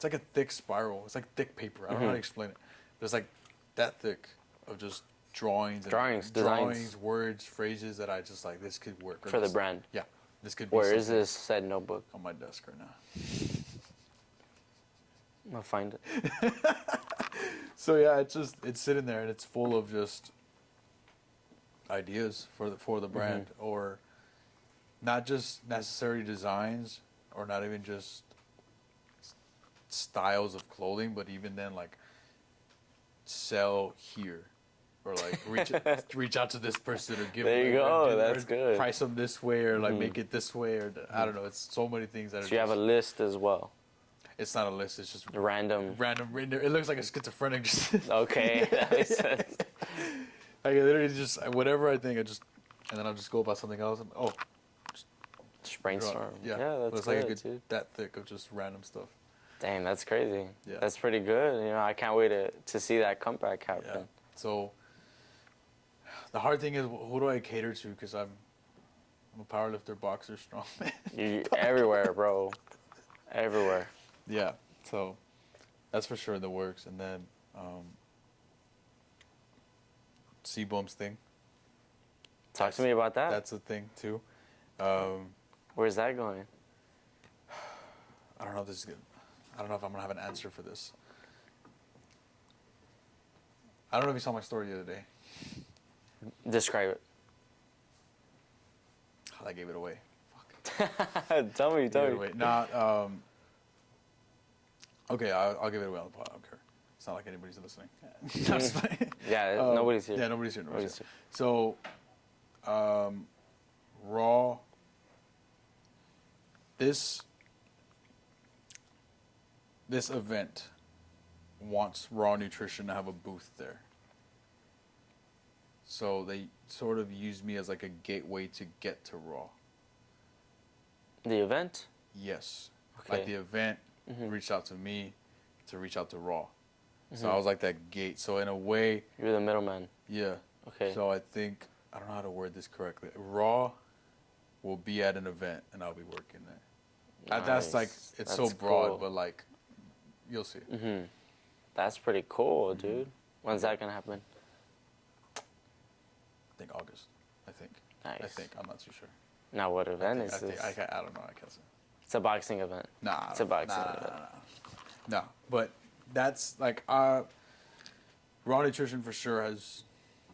like a thick spiral. It's like thick paper. I don't know how to explain it. But it's like that thick of just drawings, designs, words, phrases that I just like. This could work for the brand. Yeah, this could be. Where is this said notebook? On my desk right now. I'll find it. So yeah, it's sitting there, and it's full of just ideas for the brand, or not just necessary designs, or not even just styles of clothing, but even then, like, sell here. Or like reach out to this person or give There you them, go, or that's good. price them this way or like make it this way or I don't know. It's so many things that. So you have a list as well. It's not a list. It's just Random. It looks like a schizophrenic. Just Okay, that makes sense. I literally just whatever I think, and then I'll just go about something else. And, Just brainstorm. yeah, that's it's good, like a good dude. that thick of just random stuff. Dang, that's crazy. Yeah. That's pretty good. You know, I can't wait to see that comeback happen. Yeah. So the hard thing is, who do I cater to? Because I'm a powerlifter, boxer, strongman. You everywhere, bro. Everywhere. Yeah. So that's for sure in the works. And then C-Bomb's thing. Talk to me about that. That's a thing too. Where's that going? I don't know if this is good. I don't know if I'm gonna have an answer for this. I don't know if you saw my story the other day. Describe it. I gave it away. Fuck. tell me. Give it away. Nah. Okay, I'll give it away on the pod. I don't care. It's not like anybody's listening. That's fine. Yeah, nobody's here. Yeah, nobody's here. Nobody's here. So, Raw. This event wants Raw Nutrition to have a booth there. So they sort of use me as like a gateway to get to Raw. The event? Yes. Okay. Like the event Mhm. reached out to me to reach out to Raw. So I was like that gate. So in a way, You're the middleman. yeah. Okay. So I think, I don't know how to word this correctly. Raw will be at an event and I'll be working there. That's like, Nice. it's That's so broad, cool. but like, you'll see. Mhm. That's pretty cool, dude. When's that gonna happen? I think August. I think. Nice. I'm not too sure. Now, what event is I this? don't know. I can't say. It's a boxing event. Nah. It's a boxing event. No, but that's like Raw Nutrition for sure has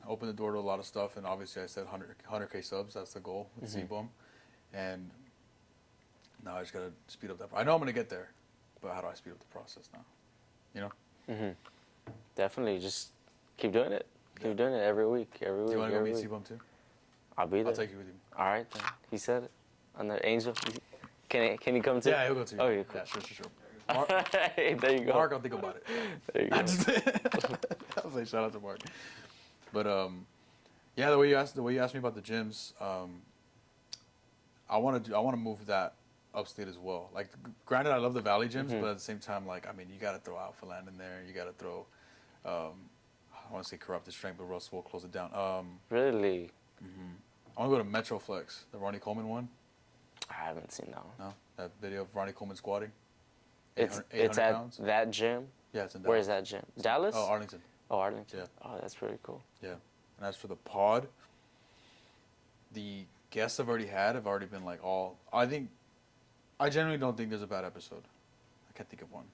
opened the door to a lot of stuff, and obviously I said 100K subs. That's the goal with C-Boom, and now I just gotta speed up that. I know I'm gonna get there, but how do I speed up the process now? You know? Definitely, just keep doing it. Keep doing it every week. Every week. Do you want to go every meet week. C-Bum too? I'll be there. I'll take you with you. All right, then. He said it. On the Angel. Can he come too? Yeah, he'll go too. Oh, yeah, cool. Yeah, sure. Mark, Hey, there you go. Mark, I'll think about it. There you go. I was like, shout out to Mark. But yeah, the way you asked me about the gyms, I want to move that upstate as well. Like, granted, I love the Valley gyms, but at the same time, like, I mean, you got to throw Alpha Land in there. You got to throw, I want to say Corrupted Strength, but Russ will close it down. Really? I want to go to Metroflex, the Ronnie Coleman one. I haven't seen that one. No, that video of Ronnie Coleman squatting. It's 800 at pounds. that gym? Yeah, it's in Dallas. Where is that gym? Dallas? Oh, Arlington. Oh, Arlington. Yeah. Oh, that's pretty cool. Yeah. And as for the pod, the guests I've already had have already been like all. I generally don't think there's a bad episode. I can't think of one.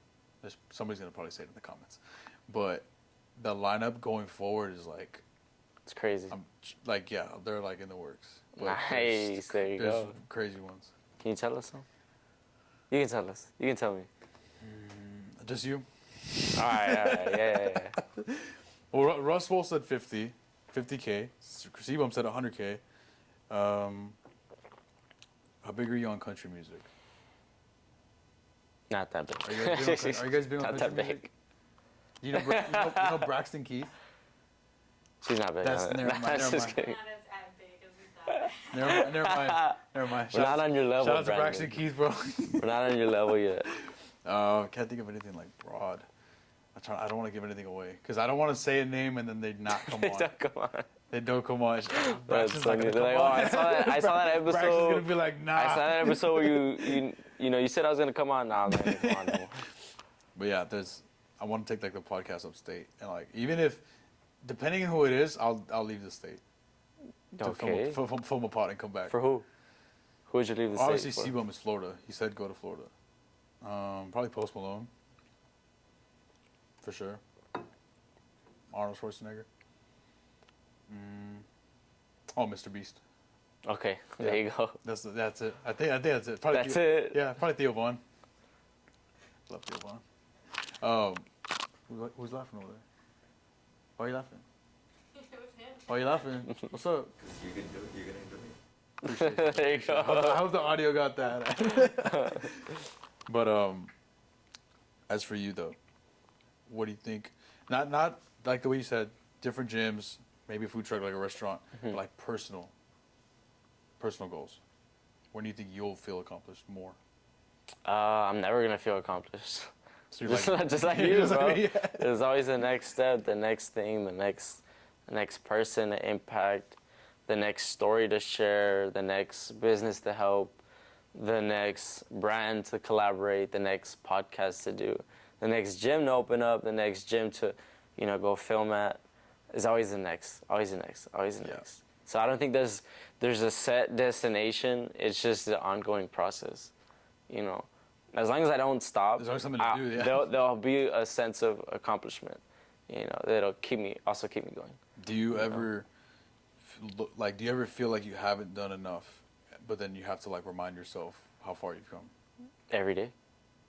Somebody's gonna probably say it in the comments, but the lineup going forward is like. It's crazy. Yeah, they're like in the works. But Nice. There you there's go. crazy ones. Can you tell us some? You can tell us. You can tell me. Just you? All right. Yeah. Well, Russ Wolf said 50K. C-Bum said 100K. How big are you on country music? Not that big. Are you guys big on Not country that music? big. You know Braxton Keith? She's not big. That's- never mind, never Just mind. kidding. Not as big as we thought. Never mind. We're not on your level, Shout out to Brandon. Braxton Keith, bro. We're not on your level yet. Can't think of anything like broad. I don't want to give anything away because I don't want to say a name and then they not come on. Come on. They don't come on. That's Braxton's not funny. gonna They're come like, on. I saw that episode. Braxton's gonna be like, nah. I saw that episode where you said I was gonna come on. Nah, man, come on. No. But yeah, I want to take like the podcast upstate and like even if, depending on who it is, I'll leave the state. Okay. To film a pod and come back. For who? Who would you leave the state Obviously, for? C-Bum is Florida. He said go to Florida. Probably Post Malone. For sure. Arnold Schwarzenegger. Oh, Mr. Beast. Okay, there you go. That's it. I think that's it. Probably That's it. Yeah, probably Theo Vaughn. Love Theo Vaughn. Who's laughing over there? Why are you laughing? It was him. Why are you laughing? What's up? You can do it. You can do it. Appreciate it. There you go. I hope the audio got that. But as for you though, what do you think? Not like the way you said, different gyms, maybe a food truck like a restaurant, but like personal goals. When do you think you'll feel accomplished more? I'm never gonna feel accomplished. So you're Just like you, just bro. like me, yeah. There's always the next step, the next thing, the next person to impact, the next story to share, the next business to help, the next brand to collaborate, the next podcast to do, the next gym to open up, the next gym to, go film at. It's always the next, always the next, always the next. So I don't think there's a set destination. It's just the ongoing process, As long as I don't stop, There's always something to do, yeah. there'll be a sense of accomplishment, that'll keep me going. Do you ever do you ever feel like you haven't done enough, but then you have to like remind yourself how far you've come? Every day.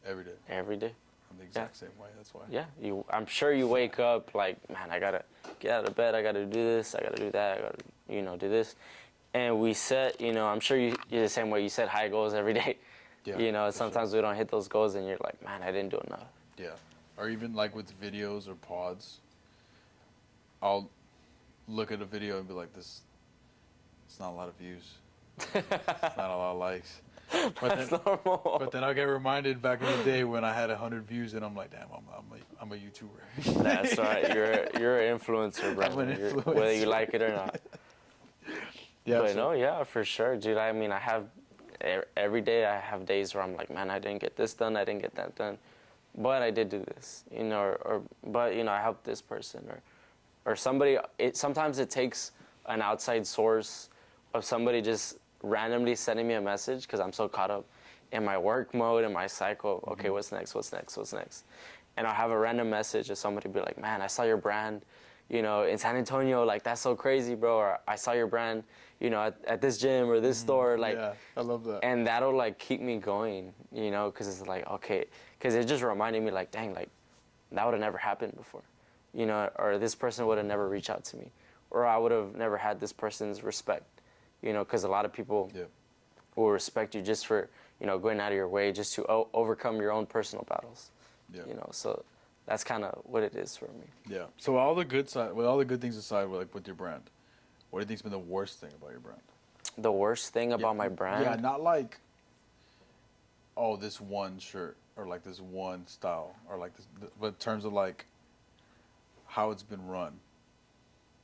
Every day. Every day. I'm the exact same way. That's why. Yeah, I'm sure you wake up like, man, I gotta get out of bed. I gotta do this. I gotta do that. I gotta, do this. And we set, I'm sure you're the same way. You set high goals every day. Yeah, Sometimes we don't hit those goals, and you're like, man, I didn't do enough. Yeah. Or even like with videos or pods, I'll look at a video and be like, it's not a lot of views. It's not a lot of likes. That's normal. But then I get reminded back in the day when I had 100 views, and I'm like, damn, I'm a YouTuber. That's right. You're an influencer, bro. I'm an influencer. Whether you like it or not. Yeah. But no, yeah, for sure, dude. I mean, I have every day. I have days where I'm like, man, I didn't get this done. I didn't get that done, but I did do this, but I helped this person or somebody. Sometimes it takes an outside source of somebody just randomly sending me a message because I'm so caught up in my work mode and my cycle. Okay, what's next? And I'll have a random message of somebody be like, man, I saw your brand, in San Antonio, like that's so crazy, bro. Or I saw your brand, at this gym or this store, like. Yeah, I love that. And that'll like keep me going, because it's like, okay, because it just reminded me like, dang, like that would have never happened before, or this person would have never reached out to me, or I would have never had this person's respect, because a lot of people will respect you just for, going out of your way just to overcome your own personal battles, so that's kind of what it is for me. Yeah. So with all the good things aside, with your brand, what do you think's been the worst thing about your brand? The worst thing about my brand? Yeah, not like, oh, this one shirt or like this one style or like this, but in terms of like how it's been run,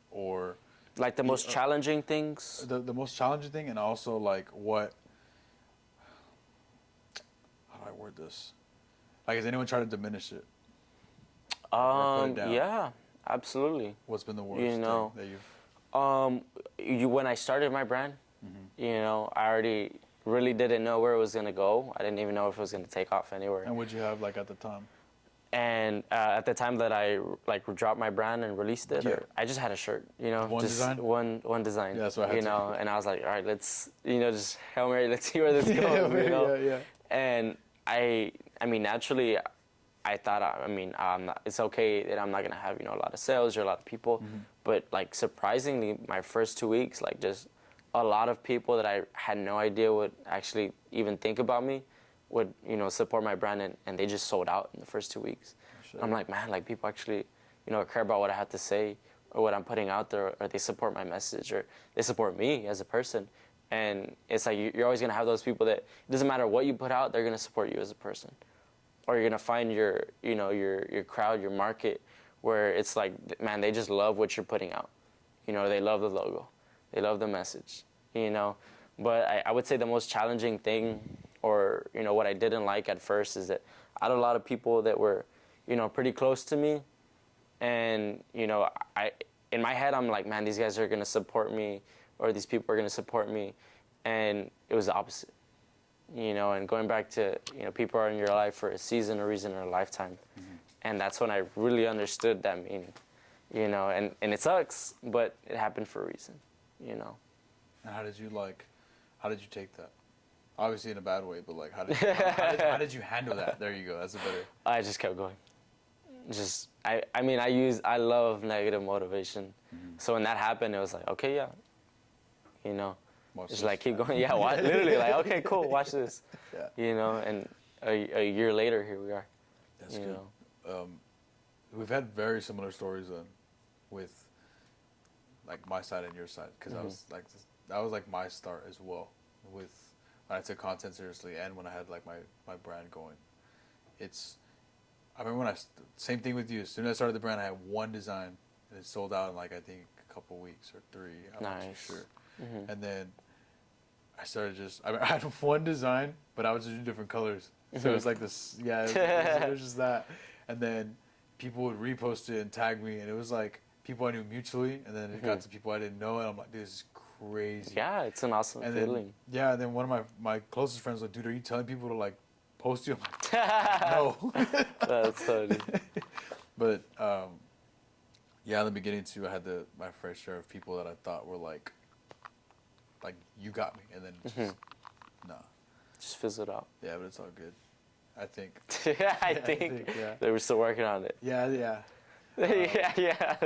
or like the most challenging things. The most challenging thing, and also like what. How do I word this? Like, has anyone tried to diminish it? Or put it down? Yeah, absolutely. What's been the worst thing that you've? When I started my brand, I already really didn't know where it was gonna go. I didn't even know if it was gonna take off anywhere. And what'd you have like at the time? And at the time that I like dropped my brand and released it, I just had a shirt, One just design? one design. Yeah, that's what I had to. And I was like, all right, let's, just Hail Mary, let's see where this goes, Yeah. And I mean, naturally, I thought, it's okay that I'm not gonna have, a lot of sales or a lot of people, but like surprisingly, my first 2 weeks, like just a lot of people that I had no idea would actually even think about me would, support my brand, and they just sold out in the first 2 weeks. Sure. I'm like, man, like people actually, care about what I have to say or what I'm putting out there, or they support my message, or they support me as a person. And it's like, you're always gonna have those people that, it doesn't matter what you put out, they're gonna support you as a person. Or you're gonna find your crowd, your market, where it's like, man, they just love what you're putting out. They love the logo, they love the message, But I would say the most challenging thing, or what I didn't like at first, is that I had a lot of people that were, pretty close to me, and I in my head I'm like, man, these guys are gonna support me, or these people are gonna support me, and it was the opposite. And going back to, people are in your life for a season, a reason, or a lifetime. And that's when I really understood that meaning, and it sucks, but it happened for a reason, And how did you take that? Obviously in a bad way, but like, how did you handle that? There you go. That's a better. I just kept going. just I mean I love negative motivation. So when that happened, it was like, okay, yeah, you know, Watch just this. like keep going. Yeah, literally like, okay, cool, watch this. Yeah. You know, and a year later, here we are. That's you good. know. We've had very similar stories with like my side and your side, because I was like that was like my start as well with when I took content seriously and when I had like my brand going. I remember same thing with you. As soon as I started the brand, I had one design and it sold out in like I think a couple weeks or 3. I'm not too sure. And then I started I had one design, but I was just doing different colors. So it was like this, yeah, it was just that. And then people would repost it and tag me, and it was like people I knew mutually, and then it got to people I didn't know, and I'm like, this is crazy. Yeah, it's an awesome feeling. Yeah, and then one of my closest friends was like, dude, are you telling people to like post you? I'm like, no. That's funny. But yeah, in the beginning too, I had my fair share of people that I thought were like you got me, and then just nah. Just fizzled out. Yeah, but it's all good. I think. I think yeah. they were still working on it. Yeah. Yeah.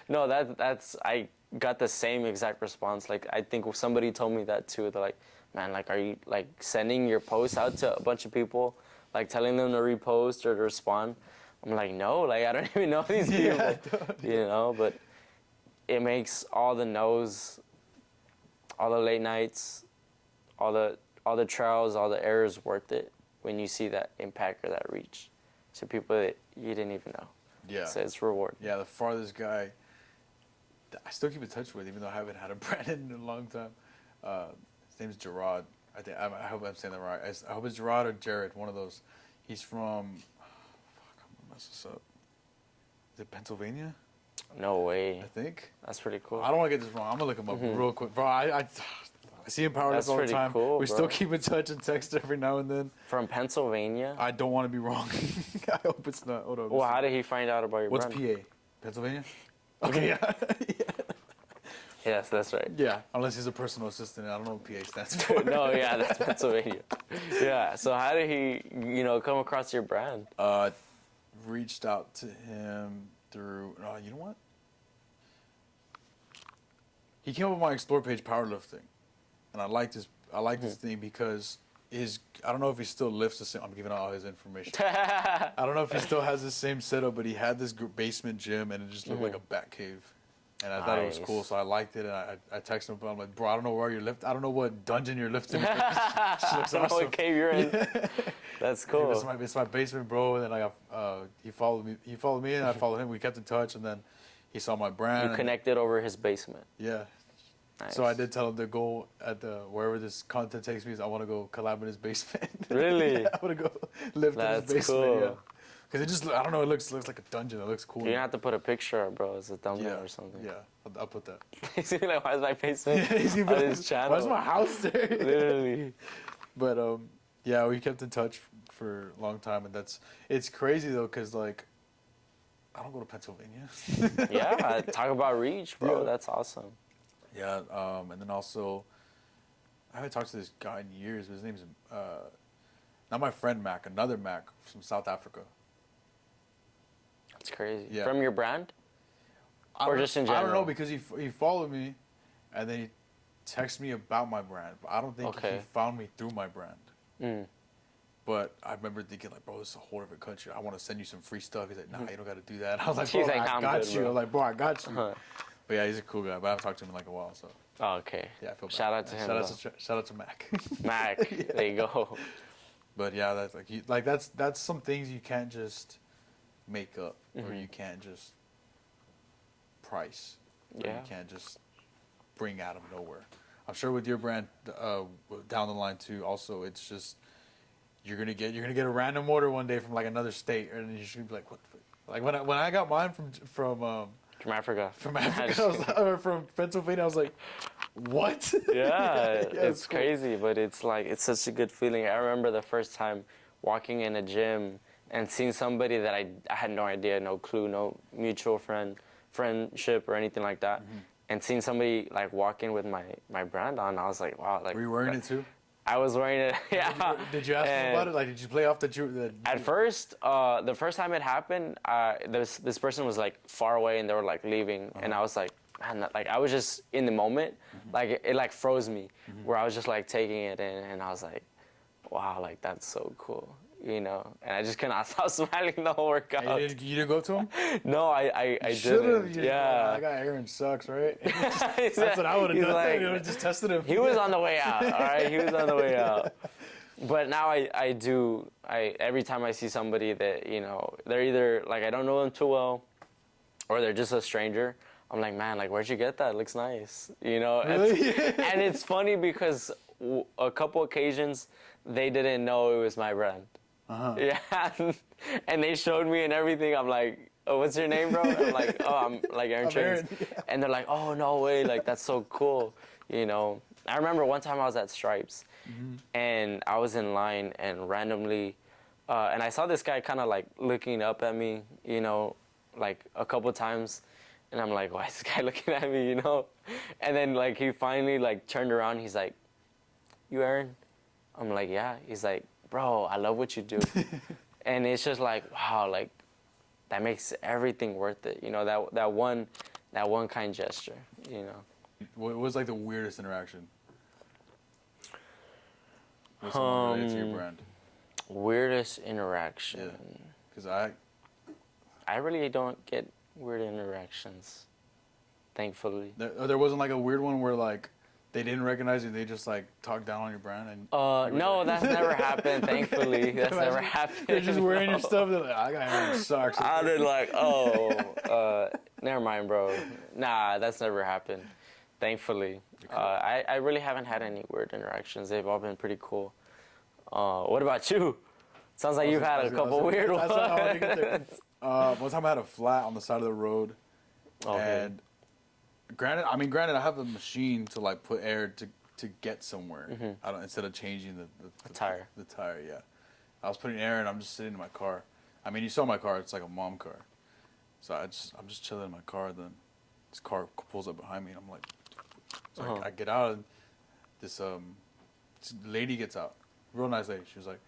No, that's I got the same exact response. Like I think somebody told me that too. They're like, man, like are you like sending your posts out to a bunch of people, like telling them to repost or to respond? I'm like, no, like I don't even know these people. You know, but it makes all the no's, all the late nights, all the trials, all the errors worth it when you see that impact or that reach to people that you didn't even know. Yeah. So it's rewarding. Yeah, the farthest guy I still keep in touch with, even though I haven't had a Brandon in a long time. His name's Gerard. I hope I'm saying that right. I hope it's Gerard or Jared, one of those. He's from, fuck, I'm gonna mess this up. Is it Pennsylvania? No way. I think. That's pretty cool. I don't want to get this wrong. I'm gonna look him up real quick, bro. I see him powerlifting all the pretty time. cool, we bro. still keep in touch and text every now and then. From Pennsylvania? I don't want to be wrong. I hope it's not. Hold on. Well, how did he find out about your What's brand? PA? Pennsylvania? Okay, yeah. Yes, that's right. Yeah, unless he's a personal assistant. I don't know what PA stands for. No, yeah, that's Pennsylvania. Yeah, so how did he, come across your brand? Reached out to him through. You know what? He came up with my explore page powerlifting, and I like this. I like this thing because I don't know if he still lifts the same. I'm giving out all his information. I don't know if he still has the same setup, but he had this basement gym, and it just looked like a bat cave. And I thought it was cool, so I liked it. And I texted him, I'm like, bro, I don't know where you're lifting. I don't know what dungeon you're lifting. I don't know what cave you're in. That's cool. It's my basement, bro. And then he followed me, and I followed him. We kept in touch, and then he saw my brand. You connected over his basement. Yeah. Nice. So I did tell him the goal at wherever this content takes me is I want to go collab in his basement. Really? Yeah, I want to go live in his basement. Cool. Yeah. Because I don't know, it looks like a dungeon. It looks cool. You're gonna have to put a picture up, bro. It's a thumbnail or something. Yeah, I'll put that. He's gonna be like, why is my basement On on his channel? Why's my house there? Literally. But yeah, we kept in touch for a long time, and it's crazy though, because like I don't go to Pennsylvania. Yeah, talk about reach, bro. Yeah. That's awesome. Yeah, and then also I haven't talked to this guy in years, but his name's not my friend Mac, another Mac from South Africa. That's crazy. Yeah. From your brand? Or just in general? I don't know, because he followed me, and then he texted me about my brand. But I don't think he found me through my brand. Mm. But I remember thinking like, bro, this is a whole different country. I want to send you some free stuff. He's like, nah, you don't got to do that. I was like, He's bro, like, I I'm got good, you. bro. I'm like, bro, I got you. Uh-huh. But yeah, he's a cool guy. But I haven't talked to him in like a while, so. Oh, okay. Yeah, I feel bad. Shout out to him. Shout out to Mac. Mac, Yeah. there you go. But yeah, that's some things you can't just make up, or you can't just price. Or Yeah. you can't just bring out of nowhere. I'm sure with your brand down the line too. Also, it's just you're gonna get a random order one day from like another state, and you're just gonna be like, what? Like when I got mine from Africa. From Africa, or from Pennsylvania, I was like, what? Yeah, it's cool. crazy, but it's such a good feeling. I remember the first time walking in a gym and seeing somebody that I had no idea, no clue, no mutual friendship or anything like that, and seeing somebody like walk in with my brand on. I was like, wow. Like, Were you wearing it too? I was wearing it. Yeah. Did you ask him about it? Like, did you play off the At first, the first time it happened, this person was like far away and they were like leaving, and I was like, man, like I was just in the moment, like it like froze me, where I was just like taking it in, and I was like, wow, like that's so cool, and I just couldn't stop smiling the whole workout. You didn't go to him? No, I Should've. didn't. Yeah. That guy Aaron sucks, right? That's what I would have done. Like, I just tested him. He was on the way out. All right, he was on the way out. But now I do. Every time I see somebody that they're either like I don't know them too well, or they're just a stranger. I'm like, man, like where'd you get that? It looks nice, Really? And it's funny because a couple occasions they didn't know it was my brand. Yeah, and they showed me and everything. I'm like, oh, what's your name, bro? I'm like, oh, I'm like Aaron Trains. Yeah. And they're like, oh, no way, like that's so cool, I remember one time I was at Stripes, and I was in line and randomly, and I saw this guy kind of like looking up at me, like a couple times, and I'm like, why is this guy looking at me, And then like he finally like turned around. He's like, you Aaron? I'm like, yeah. He's like, bro, I love what you do. And it's just like, wow, like that makes everything worth it. That one kind gesture, What was like the weirdest interaction with someone related to your brand? Weirdest interaction. Yeah, because I really don't get weird interactions, thankfully. There wasn't like a weird one where like they didn't recognize you, they just like talked down on your brand and. No, that's never happened. Thankfully, that's never happened. They're just wearing your stuff. They're like, I got Aaron socks. I'd been like, never mind, bro. Nah, that's never happened. Thankfully, I really haven't had any weird interactions. They've all been pretty cool. What about you? Sounds like you've had a couple weird ones. That's not how I get there. One time I had a flat on the side of the road, and granted, I have a machine to like put air to get somewhere. I don't instead of changing the tire. The tire, yeah. I was putting air, and I'm just sitting in my car. I mean, you saw my car; it's like a mom car. So I'm just chilling in my car. Then this car pulls up behind me, and I'm like, so I get out, and this lady gets out, real nice lady. She's like,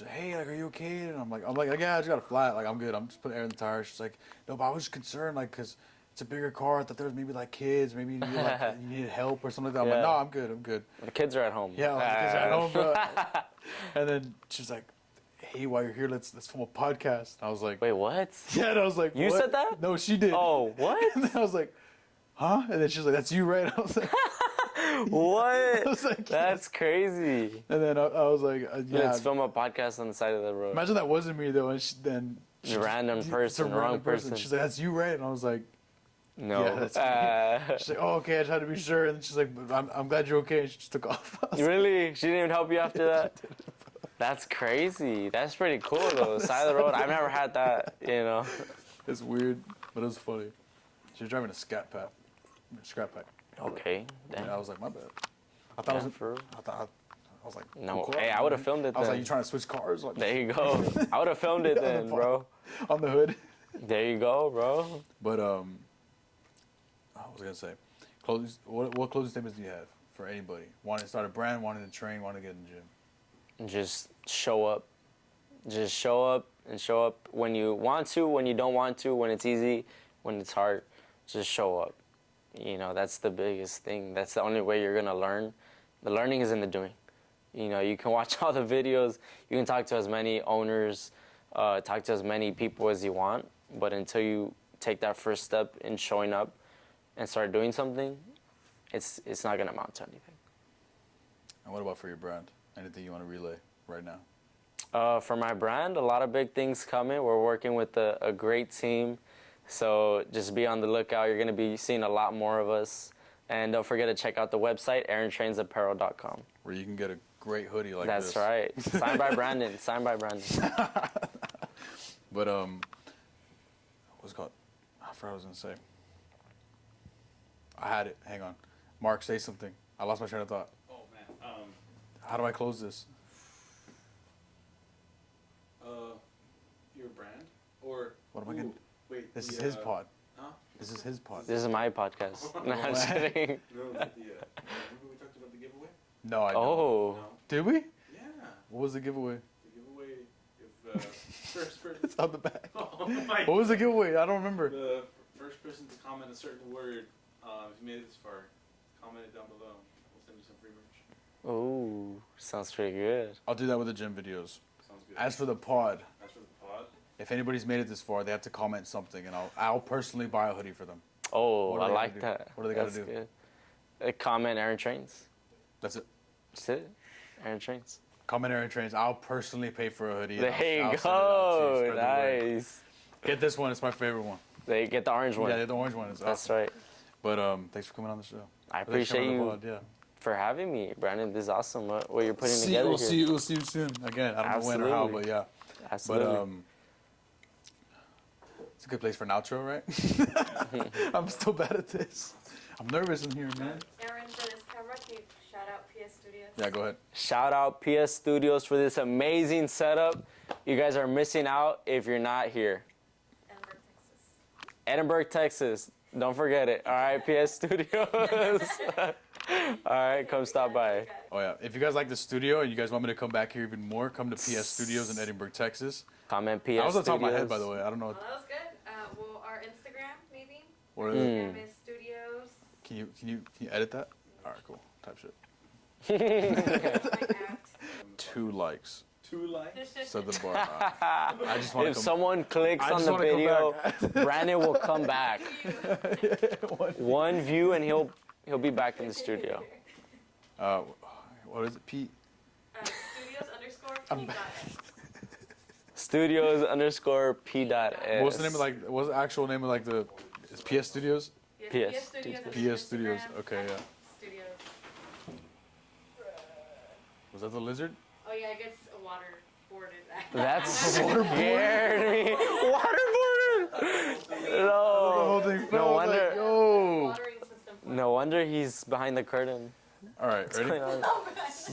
hey, like, are you okay? And I'm like, yeah, I just got a flat. Like, I'm good. I'm just putting air in the tire. She's like, no, but I was just concerned, like, because it's a bigger car. I thought there was maybe, like, kids. Maybe you needed help or something like that. I'm like, no, I'm good. The kids are at home. Yeah, like, the kids are at home, bro. And then she's like, hey, while you're here, let's film a podcast. And I was like, wait, what? Yeah, and I was like, you what? said that? No, she did. Oh, what? And then I was like, huh? And then she's like, that's you, right? And I was like, what? I was like, that's crazy. And then I was like, yeah. Let's film a podcast on the side of the road. Imagine that wasn't me though, and a random person, wrong person. She's like, that's you, right? And I was like, no. yeah, that's me. She's like, oh, okay, I just had to be sure. And then she's like, I'm glad you're okay. And she just took off. Really? She didn't even help you after that? That's crazy. That's pretty cool though. Side of the road. I've never had that. It's weird, but it was funny. She was driving a scrap pack. Okay. Damn. And I was like, my bad. I thought I was like, no. cool. Hey, I would have filmed it then. I was like, you trying to switch cars? Like, there you go. I would have filmed it then, bro. On the hood. There you go, bro. But I was gonna say, what closing statements do you have for anybody wanting to start a brand, wanting to train, wanting to get in the gym? Just show up. Just show up and show up when you want to, when you don't want to, when it's easy, when it's hard. Just show up. That's the biggest thing. That's the only way you're gonna learn. The learning is in the doing. You can watch all the videos. You can talk to as many owners, talk to as many people as you want. But until you take that first step in showing up and start doing something, it's not gonna amount to anything. And what about for your brand? Anything you want to relay right now? For my brand, a lot of big things coming. We're working with a great team. So just be on the lookout. You're going to be seeing a lot more of us. And don't forget to check out the website, aarontrainsapparel.com. Where you can get a great hoodie like this. That's right. Signed by Brandon. Signed by Brandon. But, what's it called? I forgot what I was going to say. I had it. Hang on. Mark, say something. I lost my train of thought. Oh, man. How do I close this? Your brand? Or... What am I going to... Wait. This is his pod. Huh? This is his pod. This is my podcast. No, I'm just kidding. No, remember we talked about the giveaway? No, I don't. Oh. No. Did we? Yeah. What was the giveaway? The giveaway, if first person. It's on the back. Oh my. What was the giveaway? I don't remember. The first person to comment a certain word, if you made it this far, comment it down below. We'll send you some free merch. Oh, sounds pretty good. I'll do that with the gym videos. Sounds good. As for the pod, As for the pod, if anybody's made it this far, they have to comment something, and I'll personally buy a hoodie for them. Oh, What do I they like gotta do? that. What do they gotta That's do? Good. Comment Aaron Trains. That's it. That's it. Aaron Trains. Comment Aaron Trains. I'll personally pay for a hoodie. and There I'll you send it out to you. go. Spread the word. Nice. Get this one. It's my favorite one. They get the orange one. Yeah, the orange one is That's awesome. right. But thanks for coming on the show. I Thanks for appreciate coming on you the pod, Yeah. for having me, Brandon. This is awesome. What you're putting together We'll here. see you soon. Again, I don't know when or how, but Absolutely. yeah. Absolutely. But it's a good place for an outro, right? I'm still bad at this. I'm nervous in here, man. Aaron, for this camera, can you shout out PS Studios? Yeah, go ahead. Shout out PS Studios for this amazing setup. You guys are missing out if you're not here. Edinburgh, Texas. Edinburgh, Texas. Don't forget it. All right, PS Studios. All right, come stop by. Oh yeah, if you guys like the studio and you guys want me to come back here even more, come to PS Studios in Edinburgh, Texas. Comment PS That was on top of my head, Studios. by the way. I don't know. Oh, that was good. Well, our Instagram, maybe? What is it? Instagram is Studios. Can you edit that? All right, cool. Type shit. Like at. 2 likes. 2 likes. Said the bar. I just want If to come. someone clicks I on just the wanna come video, back. Brandon will come back. One view and he'll be back in the studio. What is it? Pete. Studios_P.S. Studios_P.S. What's the name of what's the actual name of the? Is PS Studios? Yes, PS Studios. PS Studios. Instagram, Okay, yeah. Studios. Was that the lizard? Oh yeah, I guess waterboarded. That scared me. Waterboarded. No. No wonder. Yo. Watering system. No wonder he's behind the curtain. All right, ready?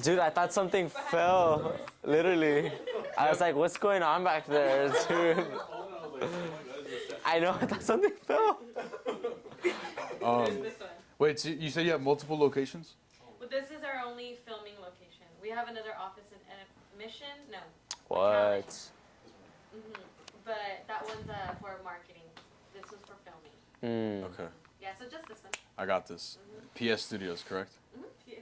Dude, I thought something fell. Literally. I was like, what's going on back there, dude? I know, I thought something fell. This one. Wait, so you said you have multiple locations? Well, this is our only filming location. We have another office in Mission. No. What? But that one's for marketing. This was for filming. Okay, Yeah, so just this one. I got this. PS Studios, correct?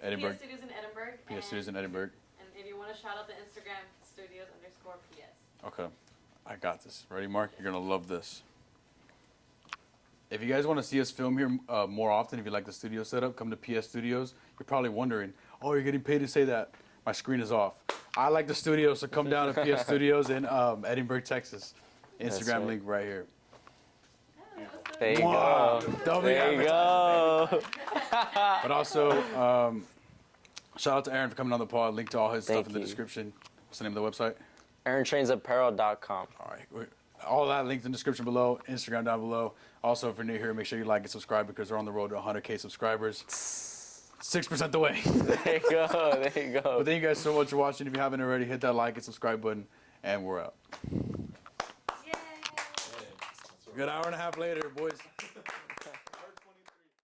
Edinburgh. PS Studios in Edinburgh. PS Studios in Edinburgh. And if you want to shout out the Instagram, Studios_PS. Okay, I got this. Ready, Mark? You're gonna love this. If you guys want to see us film here more often, if you like the studio setup, come to PS Studios. You're probably wondering, oh, you're getting paid to say that. My screen is off. I like the studio, so come down to PS Studios in Edinburgh, Texas. Instagram right. link right here. There you Wow. go. Double There you advertising. go. But also, shout out to Aaron for coming on the pod. Link to all his stuff Thank in the you. description. What's the name of the website? AaronTrainsApparel.com. All right. All that linked in the description below. Instagram down below. Also, if you're new here, make sure you like and subscribe because we're on the road to 100K subscribers. 6% the way. There you go. There you go. But thank you guys so much for watching. If you haven't already, hit that like and subscribe button. And we're out. Yay! Good hour and a half later, boys.